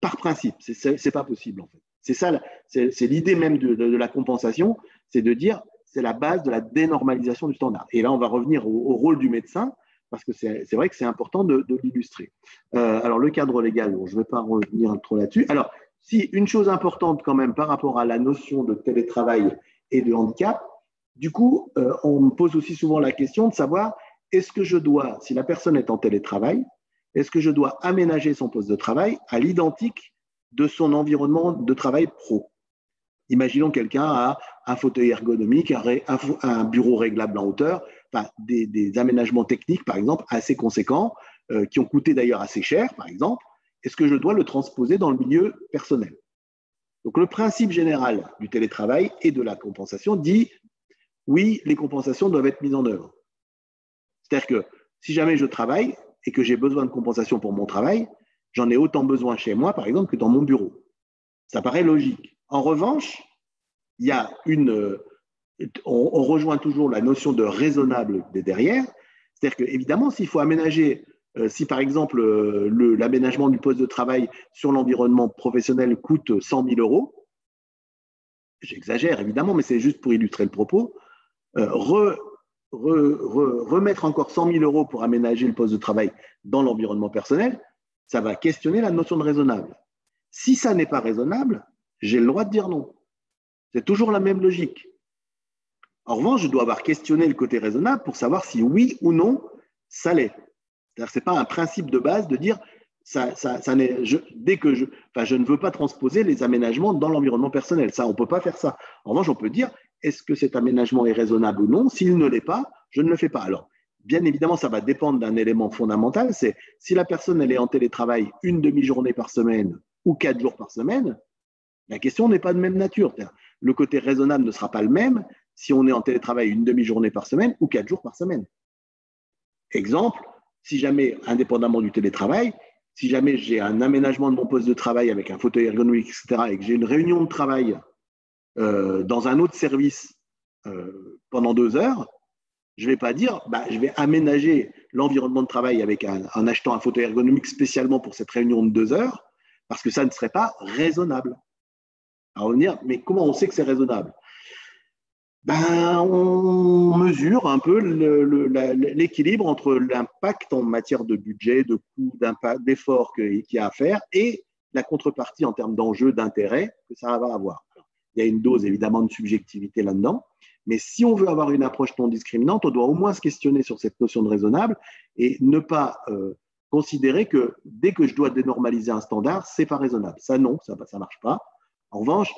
par principe, c'est pas possible en fait. C'est ça, c'est l'idée même de la compensation, c'est de dire c'est la base de la dénormalisation du standard. Et là, on va revenir au rôle du médecin, parce que c'est vrai que c'est important de l'illustrer. Alors, le cadre légal, je ne vais pas revenir trop là-dessus. Alors, si une chose importante quand même par rapport à la notion de télétravail et de handicap, du coup, on me pose aussi souvent la question de savoir est-ce que je dois, si la personne est en télétravail, est-ce que je dois aménager son poste de travail à l'identique de son environnement de travail pro? Imaginons quelqu'un a un fauteuil ergonomique, un bureau réglable en hauteur, enfin, des aménagements techniques, par exemple, assez conséquents, qui ont coûté d'ailleurs assez cher, par exemple. Est-ce que je dois le transposer dans le milieu personnel? Donc, le principe général du télétravail et de la compensation dit oui, les compensations doivent être mises en œuvre. C'est-à-dire que si jamais je travaille et que j'ai besoin de compensation pour mon travail, j'en ai autant besoin chez moi, par exemple, que dans mon bureau. Ça paraît logique. En revanche, il y a on rejoint toujours la notion de raisonnable derrière. C'est-à-dire qu'évidemment, s'il faut aménager, si par exemple l'aménagement du poste de travail sur l'environnement professionnel coûte 100 000 euros, j'exagère évidemment, mais c'est juste pour illustrer le propos, remettre encore 100 000 euros pour aménager le poste de travail dans l'environnement personnel, ça va questionner la notion de raisonnable. Si ça n'est pas raisonnable, j'ai le droit de dire non. C'est toujours la même logique. En revanche, je dois avoir questionné le côté raisonnable pour savoir si oui ou non, ça l'est. C'est-à-dire que ce n'est pas un principe de base de dire dès que je ne veux pas transposer les aménagements dans l'environnement personnel. Ça, on ne peut pas faire ça. En revanche, on peut dire est-ce que cet aménagement est raisonnable ou non? S'il ne l'est pas, je ne le fais pas. Alors, bien évidemment, ça va dépendre d'un élément fondamental, c'est si la personne elle est en télétravail une demi-journée par semaine ou 4 jours par semaine, la question n'est pas de même nature. Le côté raisonnable ne sera pas le même si on est en télétravail une demi-journée par semaine ou 4 jours par semaine. Exemple, si jamais, indépendamment du télétravail, si jamais j'ai un aménagement de mon poste de travail avec un fauteuil ergonomique, etc., et que j'ai une réunion de travail dans un autre service pendant 2 heures, je ne vais pas dire, je vais aménager l'environnement de travail en achetant un fauteuil ergonomique spécialement pour cette réunion de 2 heures, parce que ça ne serait pas raisonnable. Alors on va dire, mais comment on sait que c'est raisonnable? On mesure un peu l'équilibre entre l'impact en matière de budget, de coût, d'impact, d'effort qu'il y a à faire et la contrepartie en termes d'enjeux, d'intérêt que ça va avoir. Il y a une dose évidemment de subjectivité là-dedans, mais si on veut avoir une approche non discriminante, on doit au moins se questionner sur cette notion de raisonnable et ne pas considérer que dès que je dois dénormaliser un standard, c'est pas raisonnable. Ça, non, ça marche pas. En revanche,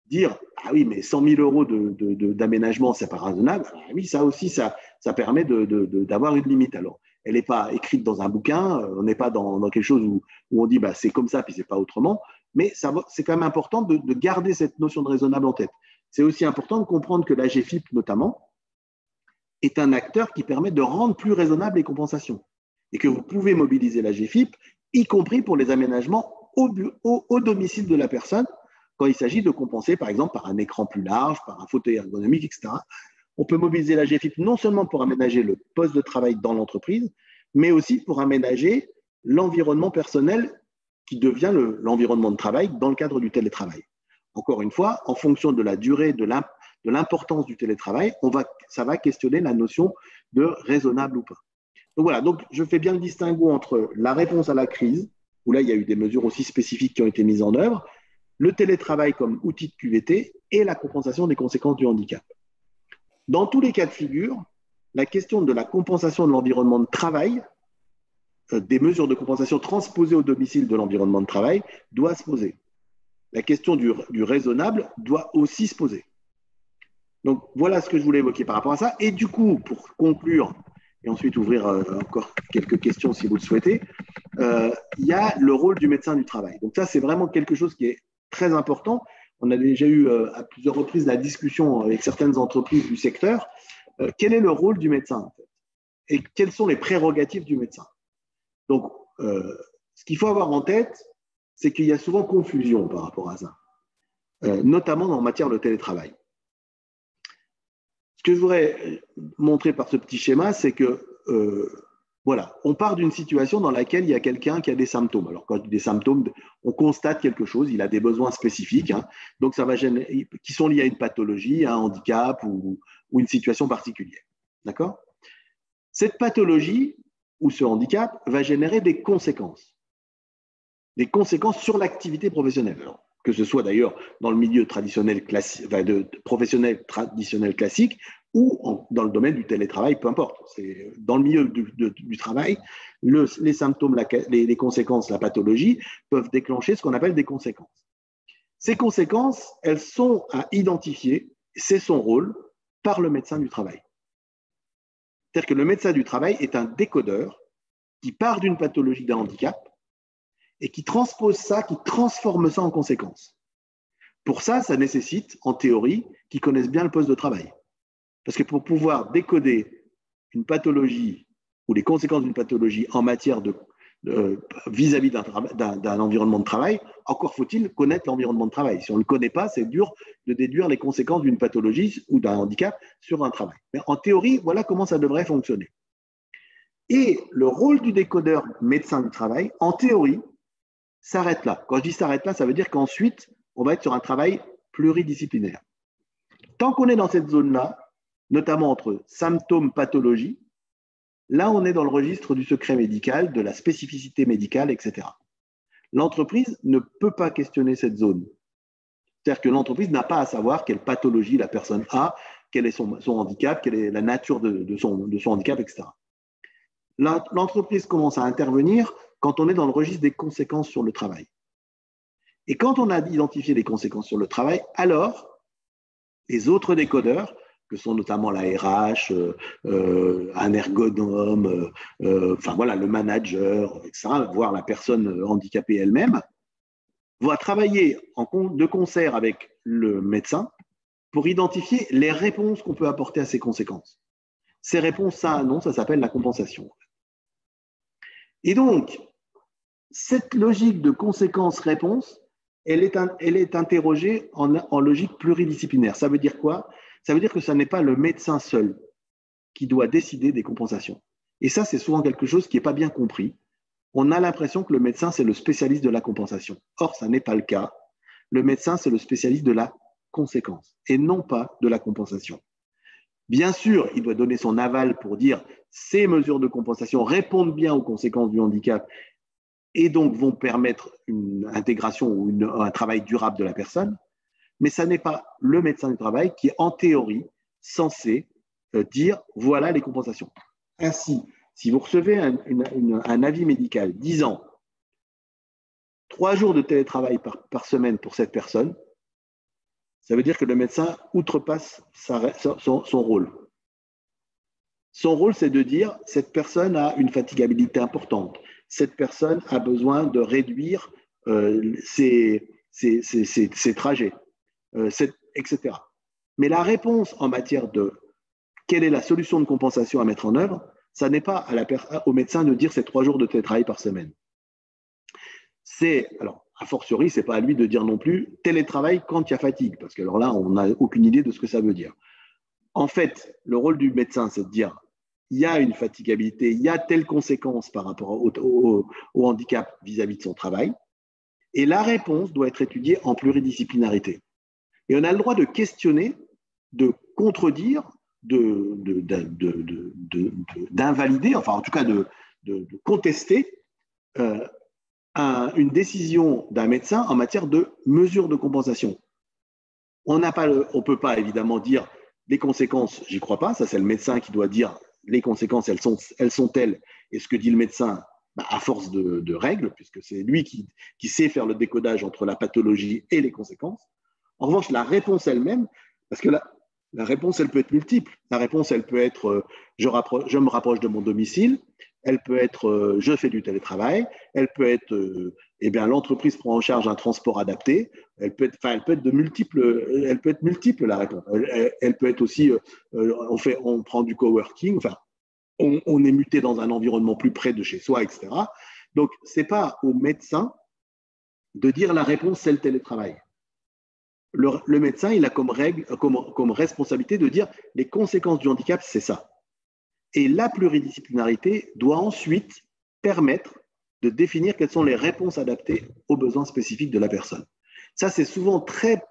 dire ah oui, mais 100 000 euros d'aménagement, c'est pas raisonnable. Ah oui, ça aussi, ça permet d'avoir une limite. Alors, elle n'est pas écrite dans un bouquin, on n'est pas dans quelque chose où on dit c'est comme ça, puis c'est pas autrement. Mais c'est quand même important de garder cette notion de raisonnable en tête. C'est aussi important de comprendre que l'AGFIP, notamment, est un acteur qui permet de rendre plus raisonnables les compensations. Et que vous pouvez mobiliser l'AGFIP, y compris pour les aménagements au domicile de la personne, quand il s'agit de compenser, par exemple, par un écran plus large, par un fauteuil ergonomique, etc. On peut mobiliser l'AGFIP non seulement pour aménager le poste de travail dans l'entreprise, mais aussi pour aménager l'environnement personnel qui devient l'environnement de travail dans le cadre du télétravail. Encore une fois, en fonction de la durée, de l'importance du télétravail, ça va questionner la notion de raisonnable ou pas. Donc voilà, je fais bien le distinguo entre la réponse à la crise, où là il y a eu des mesures aussi spécifiques qui ont été mises en œuvre, le télétravail comme outil de QVT et la compensation des conséquences du handicap. Dans tous les cas de figure, la question de la compensation de l'environnement de travail, des mesures de compensation transposées au domicile de l'environnement de travail, doit se poser. La question du raisonnable doit aussi se poser. Donc voilà ce que je voulais évoquer par rapport à ça. Et du coup, pour conclure, et ensuite ouvrir encore quelques questions si vous le souhaitez, il y a le rôle du médecin du travail. Donc ça, c'est vraiment quelque chose qui est très important. On a déjà eu à plusieurs reprises la discussion avec certaines entreprises du secteur. Quel est le rôle du médecin en fait? Et quelles sont les prérogatives du médecin? Donc, ce qu'il faut avoir en tête, c'est qu'il y a souvent confusion par rapport à ça, notamment en matière de télétravail. Ce que je voudrais montrer par ce petit schéma, c'est que voilà, on part d'une situation dans laquelle il y a quelqu'un qui a des symptômes. Alors, quand je dis des symptômes, on constate quelque chose, il a des besoins spécifiques, donc ça va qui sont liés à une pathologie, un handicap ou une situation particulière. D'accord? Cette pathologie ou ce handicap va générer des conséquences sur l'activité professionnelle. Alors, que ce soit d'ailleurs dans le milieu traditionnel professionnel traditionnel classique ou dans le domaine du télétravail, peu importe. Dans le milieu du travail, les symptômes, les conséquences, la pathologie peuvent déclencher ce qu'on appelle des conséquences. Ces conséquences, elles sont à identifier, c'est son rôle, par le médecin du travail. C'est-à-dire que le médecin du travail est un décodeur qui part d'une pathologie d'un handicap et qui transpose ça, qui transforme ça en conséquences. Pour ça, ça nécessite, en théorie, qu'ils connaissent bien le poste de travail. Parce que pour pouvoir décoder une pathologie ou les conséquences d'une pathologie en matière vis-à-vis d'un environnement de travail, encore faut-il connaître l'environnement de travail. Si on ne le connaît pas, c'est dur de déduire les conséquences d'une pathologie ou d'un handicap sur un travail. Mais en théorie, voilà comment ça devrait fonctionner. Et le rôle du décodeur médecin du travail, en théorie, s'arrête là. Quand je dis s'arrête là, ça veut dire qu'ensuite, on va être sur un travail pluridisciplinaire. Tant qu'on est dans cette zone-là, notamment entre symptômes, pathologie, là, on est dans le registre du secret médical, de la spécificité médicale, etc. L'entreprise ne peut pas questionner cette zone. C'est-à-dire que l'entreprise n'a pas à savoir quelle pathologie la personne a, quel est son handicap, quelle est la nature de son handicap, etc. L'entreprise commence à intervenir quand on est dans le registre des conséquences sur le travail. Et quand on a identifié les conséquences sur le travail, alors les autres décodeurs, que sont notamment la RH, un ergonome, le manager, etc., voire la personne handicapée elle-même, va travailler de concert avec le médecin pour identifier les réponses qu'on peut apporter à ces conséquences. Ces réponses, ça s'appelle la compensation. Et donc, cette logique de conséquence-réponse, elle est interrogée en logique pluridisciplinaire. Ça veut dire quoi? Ça veut dire que ce n'est pas le médecin seul qui doit décider des compensations. Et ça, c'est souvent quelque chose qui n'est pas bien compris. On a l'impression que le médecin, c'est le spécialiste de la compensation. Or, ça n'est pas le cas. Le médecin, c'est le spécialiste de la conséquence et non pas de la compensation. Bien sûr, il doit donner son aval pour dire ces mesures de compensation répondent bien aux conséquences du handicap et donc vont permettre une intégration ou un travail durable de la personne, mais ça n'est pas le médecin du travail qui est en théorie censé dire voilà les compensations. Ainsi, si vous recevez un avis médical disant 3 jours de télétravail par semaine pour cette personne, ça veut dire que le médecin outrepasse son rôle. Son rôle, c'est de dire cette personne a une fatigabilité importante, cette personne a besoin de réduire ses trajets, etc. Mais la réponse en matière de quelle est la solution de compensation à mettre en œuvre, ça n'est pas au médecin de dire c'est 3 jours de télétravail par semaine. Alors, a fortiori, ce n'est pas à lui de dire non plus télétravail quand il y a fatigue, parce que alors là, on n'a aucune idée de ce que ça veut dire. En fait, le rôle du médecin, c'est de dire il y a une fatigabilité, il y a telle conséquence par rapport au handicap vis-à-vis de son travail, et la réponse doit être étudiée en pluridisciplinarité. Et on a le droit de questionner, de contredire, d'invalider, enfin en tout cas de contester une décision d'un médecin en matière de mesures de compensation. On ne peut pas évidemment dire les conséquences, j'y crois pas, ça c'est le médecin qui doit dire les conséquences, elles sont telles, et ce que dit le médecin, à force de règles, puisque c'est lui qui sait faire le décodage entre la pathologie et les conséquences. En revanche, la réponse elle-même, parce que la réponse, elle peut être multiple. La réponse, elle peut être je me rapproche de mon domicile, elle peut être je fais du télétravail, elle peut être l'entreprise prend en charge un transport adapté, elle peut être multiple la réponse. Elle peut être aussi on prend du coworking, enfin on est muté dans un environnement plus près de chez soi, etc. Donc c'est pas au médecin de dire la réponse c'est le télétravail. Le médecin, il a comme règle, comme responsabilité de dire les conséquences du handicap, c'est ça. Et la pluridisciplinarité doit ensuite permettre de définir quelles sont les réponses adaptées aux besoins spécifiques de la personne. Ça, c'est souvent très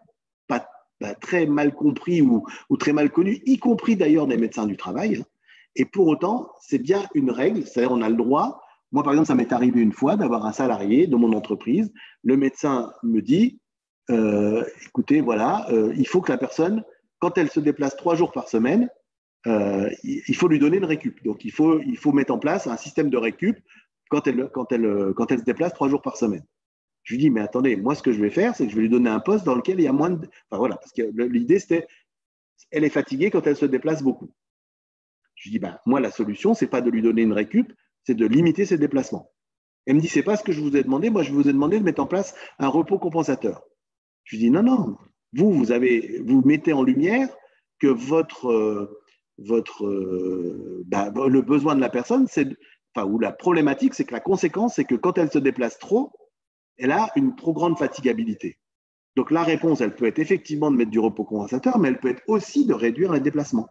mal compris ou très mal connu, y compris d'ailleurs des médecins du travail. Et pour autant, c'est bien une règle, c'est-à-dire on a le droit. Moi, par exemple, ça m'est arrivé une fois d'avoir un salarié de mon entreprise. Le médecin me dit, écoutez, voilà, il faut que la personne, quand elle se déplace 3 jours par semaine, il faut lui donner une récup. Donc, il faut mettre en place un système de récup quand elle se déplace 3 jours par semaine. Je lui dis, mais attendez, moi, ce que je vais faire, c'est que je vais lui donner un poste dans lequel il y a moins de… Enfin, voilà, parce que l'idée, c'était, elle est fatiguée quand elle se déplace beaucoup. Je lui dis, moi, la solution, c'est pas de lui donner une récup, c'est de limiter ses déplacements. Elle me dit, c'est pas ce que je vous ai demandé. Moi, je vous ai demandé de mettre en place un repos compensateur. Je lui dis, non, vous mettez en lumière que le besoin de la personne, ou la problématique, c'est que la conséquence, c'est que quand elle se déplace trop, elle a une trop grande fatigabilité. Donc la réponse, elle peut être effectivement de mettre du repos compensateur, mais elle peut être aussi de réduire les déplacements.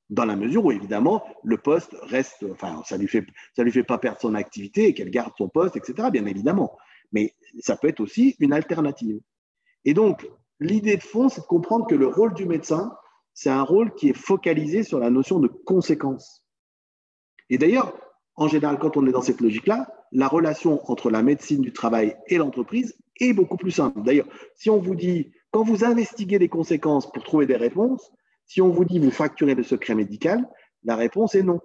Dans la mesure où, évidemment, le poste reste, ça lui fait pas perdre son activité et qu'elle garde son poste, etc., bien évidemment. Mais ça peut être aussi une alternative. Et donc, l'idée de fond, c'est de comprendre que le rôle du médecin, c'est un rôle qui est focalisé sur la notion de conséquence. Et d'ailleurs, en général, quand on est dans cette logique-là, la relation entre la médecine du travail et l'entreprise est beaucoup plus simple. D'ailleurs, si on vous dit, quand vous investiguez les conséquences pour trouver des réponses, si on vous dit vous fracturez le secret médical, la réponse est non.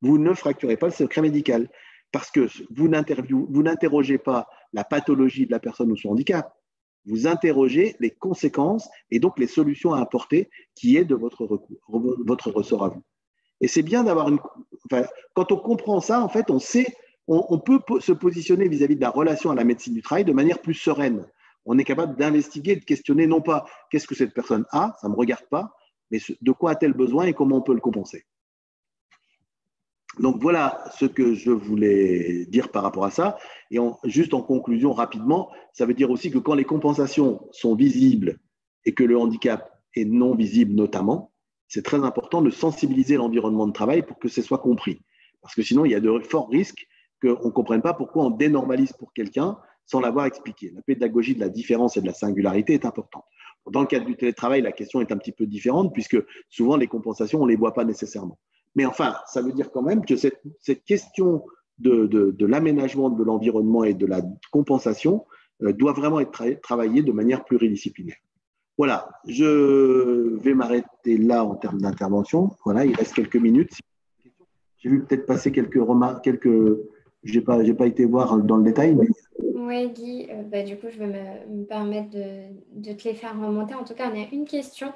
Vous ne fracturez pas le secret médical parce que vous n'interrogez pas la pathologie de la personne ou son handicap. Vous interrogez les conséquences et donc les solutions à apporter qui est de votre ressort à vous. Et c'est bien d'avoir quand on comprend ça, en fait, on peut se positionner vis-à-vis de la relation à la médecine du travail de manière plus sereine. on est capable d'investiguer, de questionner non pas qu'est-ce que cette personne a, ça ne me regarde pas, mais de quoi a-t-elle besoin et comment on peut le compenser. Donc voilà ce que je voulais dire par rapport à ça. Et juste en conclusion rapidement, ça veut dire aussi que quand les compensations sont visibles et que le handicap est non visible notamment, c'est très important de sensibiliser l'environnement de travail pour que ce soit compris. Parce que sinon, il y a de forts risques qu'on ne comprenne pas pourquoi on dénormalise pour quelqu'un sans l'avoir expliqué. La pédagogie de la différence et de la singularité est importante. Dans le cadre du télétravail, la question est un petit peu différente puisque souvent les compensations, on ne les voit pas nécessairement. Mais enfin, ça veut dire quand même que cette question de l'aménagement de l'environnement et de la compensation doit vraiment être travaillée de manière pluridisciplinaire. Voilà, je vais m'arrêter là en termes d'intervention. Voilà, il reste quelques minutes. J'ai vu peut-être passer quelques remarques, j'ai pas été voir dans le détail, mais… Oui, Guy, du coup, je vais me permettre de te les faire remonter. En tout cas, on a une question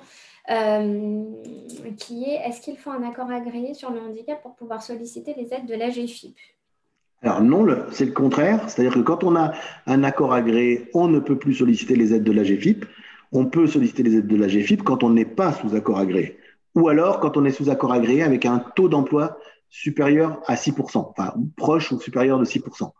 qui est: est-ce qu'il faut un accord agréé sur le handicap pour pouvoir solliciter les aides de l'AGFIP? Alors non, c'est le contraire. C'est-à-dire que quand on a un accord agréé, on ne peut plus solliciter les aides de l'AGFIP. On peut solliciter les aides de l'AGFIP quand on n'est pas sous accord agréé. Ou alors quand on est sous accord agréé avec un taux d'emploi supérieur à 6%, enfin proche ou supérieur de 6%.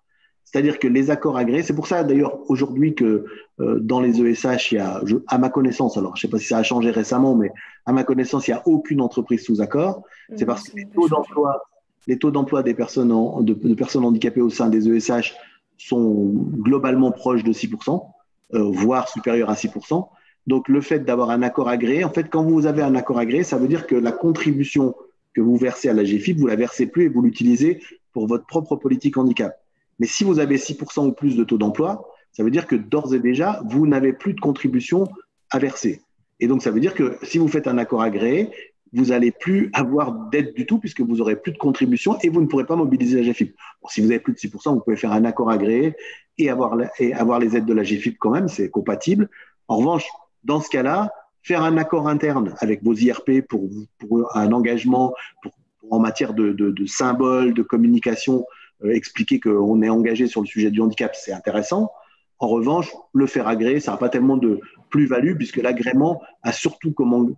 C'est-à-dire que les accords agréés, c'est pour ça d'ailleurs aujourd'hui que dans les ESH, il y a, à ma connaissance, alors je ne sais pas si ça a changé récemment, mais à ma connaissance, il n'y a aucune entreprise sous accord. C'est parce que les taux d'emploi des personnes, de personnes handicapées au sein des ESH sont globalement proches de 6%, voire supérieurs à 6%. Donc le fait d'avoir un accord agréé, en fait, quand vous avez un accord agréé, ça veut dire que la contribution que vous versez à la GFIP, vous ne la versez plus et vous l'utilisez pour votre propre politique handicap. Mais si vous avez 6% ou plus de taux d'emploi, ça veut dire que d'ores et déjà, vous n'avez plus de contribution à verser. Et donc, ça veut dire que si vous faites un accord agréé, vous n'allez plus avoir d'aide du tout puisque vous n'aurez plus de contribution et vous ne pourrez pas mobiliser la GFIP. Bon, si vous avez plus de 6%, vous pouvez faire un accord agréé et avoir les aides de la GFIP quand même, c'est compatible. En revanche, dans ce cas-là, faire un accord interne avec vos IRP pour un engagement en matière de symboles, de communication, expliquer qu'on est engagé sur le sujet du handicap, c'est intéressant. En revanche, le faire agréer, ça n'a pas tellement de plus-value puisque l'agrément a surtout comme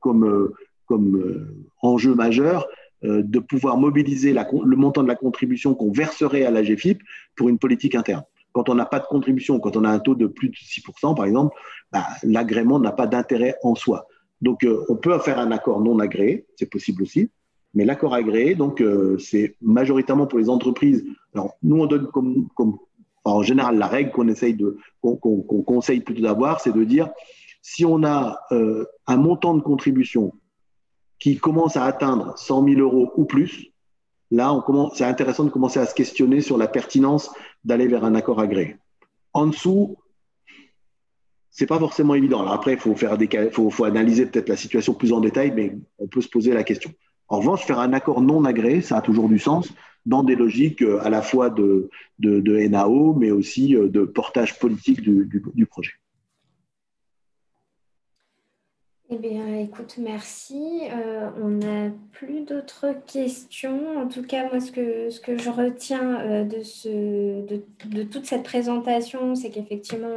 enjeu majeur de pouvoir mobiliser le montant de la contribution qu'on verserait à la GFIP pour une politique interne. Quand on n'a pas de contribution, quand on a un taux de plus de 6%, par exemple, l'agrément n'a pas d'intérêt en soi. Donc, on peut faire un accord non agréé, c'est possible aussi, mais l'accord agréé, donc, c'est majoritairement pour les entreprises. Alors, nous, on donne en général, la règle qu'on conseille plutôt d'avoir, c'est de dire, si on a un montant de contribution qui commence à atteindre 100 000 euros ou plus, là, c'est intéressant de commencer à se questionner sur la pertinence d'aller vers un accord agréé. En dessous, c'est pas forcément évident. Alors après, il faut analyser peut-être la situation plus en détail, mais on peut se poser la question. En revanche, faire un accord non agréé, ça a toujours du sens dans des logiques à la fois de NAO, mais aussi de portage politique du projet. Eh bien, écoute, merci. On n'a plus d'autres questions. En tout cas, moi, ce que je retiens de toute cette présentation, c'est qu'effectivement,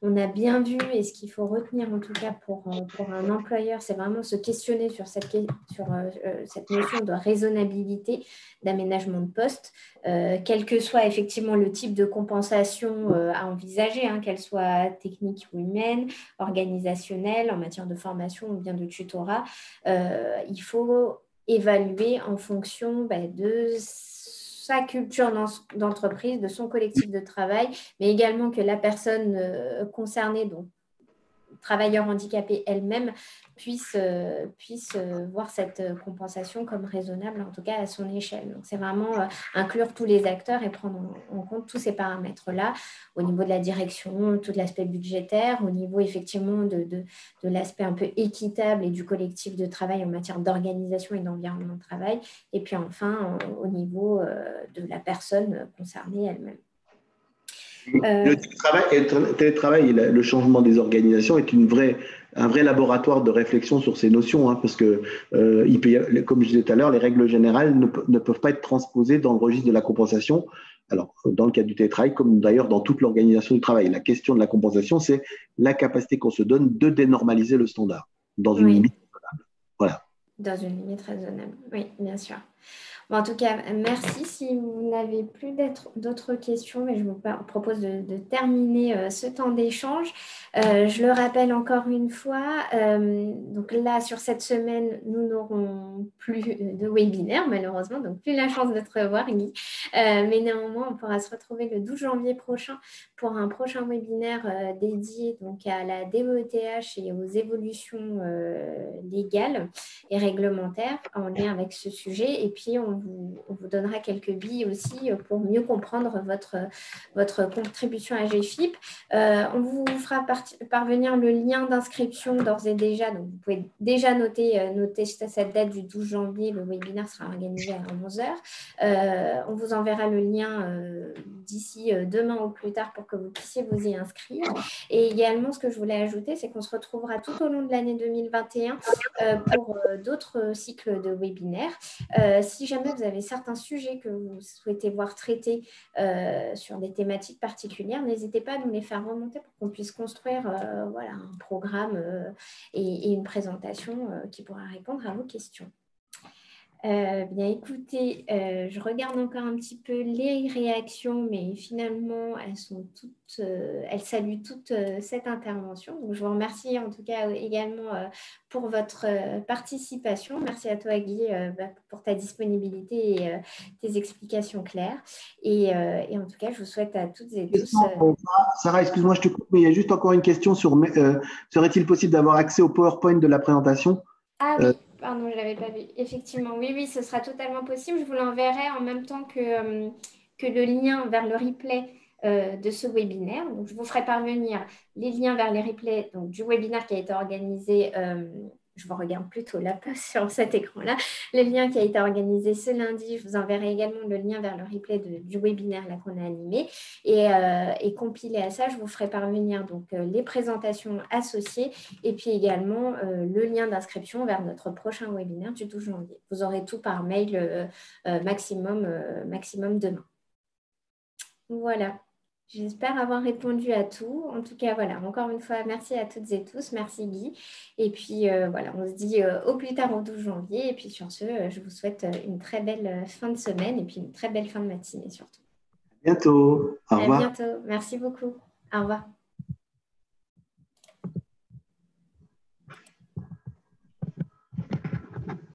on a bien vu, et ce qu'il faut retenir, en tout cas pour un employeur, c'est vraiment se questionner sur cette notion de raisonnabilité d'aménagement de poste, quel que soit effectivement le type de compensation à envisager, qu'elle soit technique ou humaine, organisationnelle, en matière de formation ou bien de tutorat. Il faut évaluer en fonction de sa culture d'entreprise, de son collectif de travail, mais également que la personne concernée, donc travailleur handicapé elle-même, puisse voir cette compensation comme raisonnable, en tout cas à son échelle. Donc, c'est vraiment inclure tous les acteurs et prendre en compte tous ces paramètres-là, au niveau de la direction, tout l'aspect budgétaire, au niveau effectivement de l'aspect un peu équitable et du collectif de travail en matière d'organisation et d'environnement de travail, et puis enfin au niveau de la personne concernée elle-même. Le télétravail et le changement des organisations est un vrai laboratoire de réflexion sur ces notions, parce que, comme je disais tout à l'heure, les règles générales ne peuvent pas être transposées dans le registre de la compensation Alors, dans le cadre du télétravail, comme d'ailleurs dans toute l'organisation du travail, la question de la compensation, c'est la capacité qu'on se donne de dénormaliser le standard dans une Oui, limite. Voilà. dans une limite raisonnable. Oui, bien sûr. Bon, en tout cas, merci. Si vous n'avez plus d'autres questions, mais je vous propose de terminer ce temps d'échange. Je le rappelle encore une fois, donc là, sur cette semaine, nous n'aurons plus de webinaire, malheureusement, donc plus la chance de te revoir, Guy. Mais néanmoins, on pourra se retrouver le 12 janvier prochain pour un prochain webinaire dédié donc, à la DETH et aux évolutions légales et réglementaires en lien avec ce sujet. Et puis, on vous donnera quelques billes aussi pour mieux comprendre votre contribution à GFIP. On vous fera parvenir le lien d'inscription d'ores et déjà. Donc, vous pouvez déjà noter cette date du 12 janvier. Le webinaire sera organisé à 11 h. On vous enverra le lien d'ici demain ou plus tard pour que vous puissiez vous y inscrire. Et également, ce que je voulais ajouter, c'est qu'on se retrouvera tout au long de l'année 2021 pour d'autres cycles de webinaires. Si jamais vous avez certains sujets que vous souhaitez voir traités sur des thématiques particulières, n'hésitez pas à nous les faire remonter pour qu'on puisse construire un programme et une présentation qui pourra répondre à vos questions. Bien écoutez, je regarde encore un petit peu les réactions, mais finalement, elles saluent toutes cette intervention. Donc, je vous remercie en tout cas également pour votre participation. Merci à toi, Guy, pour ta disponibilité et tes explications claires. Et en tout cas, je vous souhaite à toutes et tous... Sarah, excuse-moi, je te coupe, mais il y a juste encore une question sur serait-il possible d'avoir accès au PowerPoint de la présentation? Ah oui, pardon, je ne l'avais pas vu. Effectivement, oui, ce sera totalement possible. Je vous l'enverrai en même temps que le lien vers le replay de ce webinaire. Donc, je vous ferai parvenir les liens vers les replays donc, du webinaire qui a été organisé, je vous regarde plutôt là sur cet écran-là, le lien qui a été organisé ce lundi. Je vous enverrai également le lien vers le replay du webinaire là qu'on a animé. Et compilé à ça, je vous ferai parvenir donc, les présentations associées et puis également le lien d'inscription vers notre prochain webinaire du 12 janvier. Vous aurez tout par mail maximum demain. Voilà. J'espère avoir répondu à tout. En tout cas, voilà, encore une fois, merci à toutes et tous. Merci Guy. Et puis, voilà, on se dit au plus tard au 12 janvier. Et puis, sur ce, je vous souhaite une très belle fin de semaine et puis une très belle fin de matinée surtout. À bientôt. Au À revoir. bientôt. Merci beaucoup. Au revoir.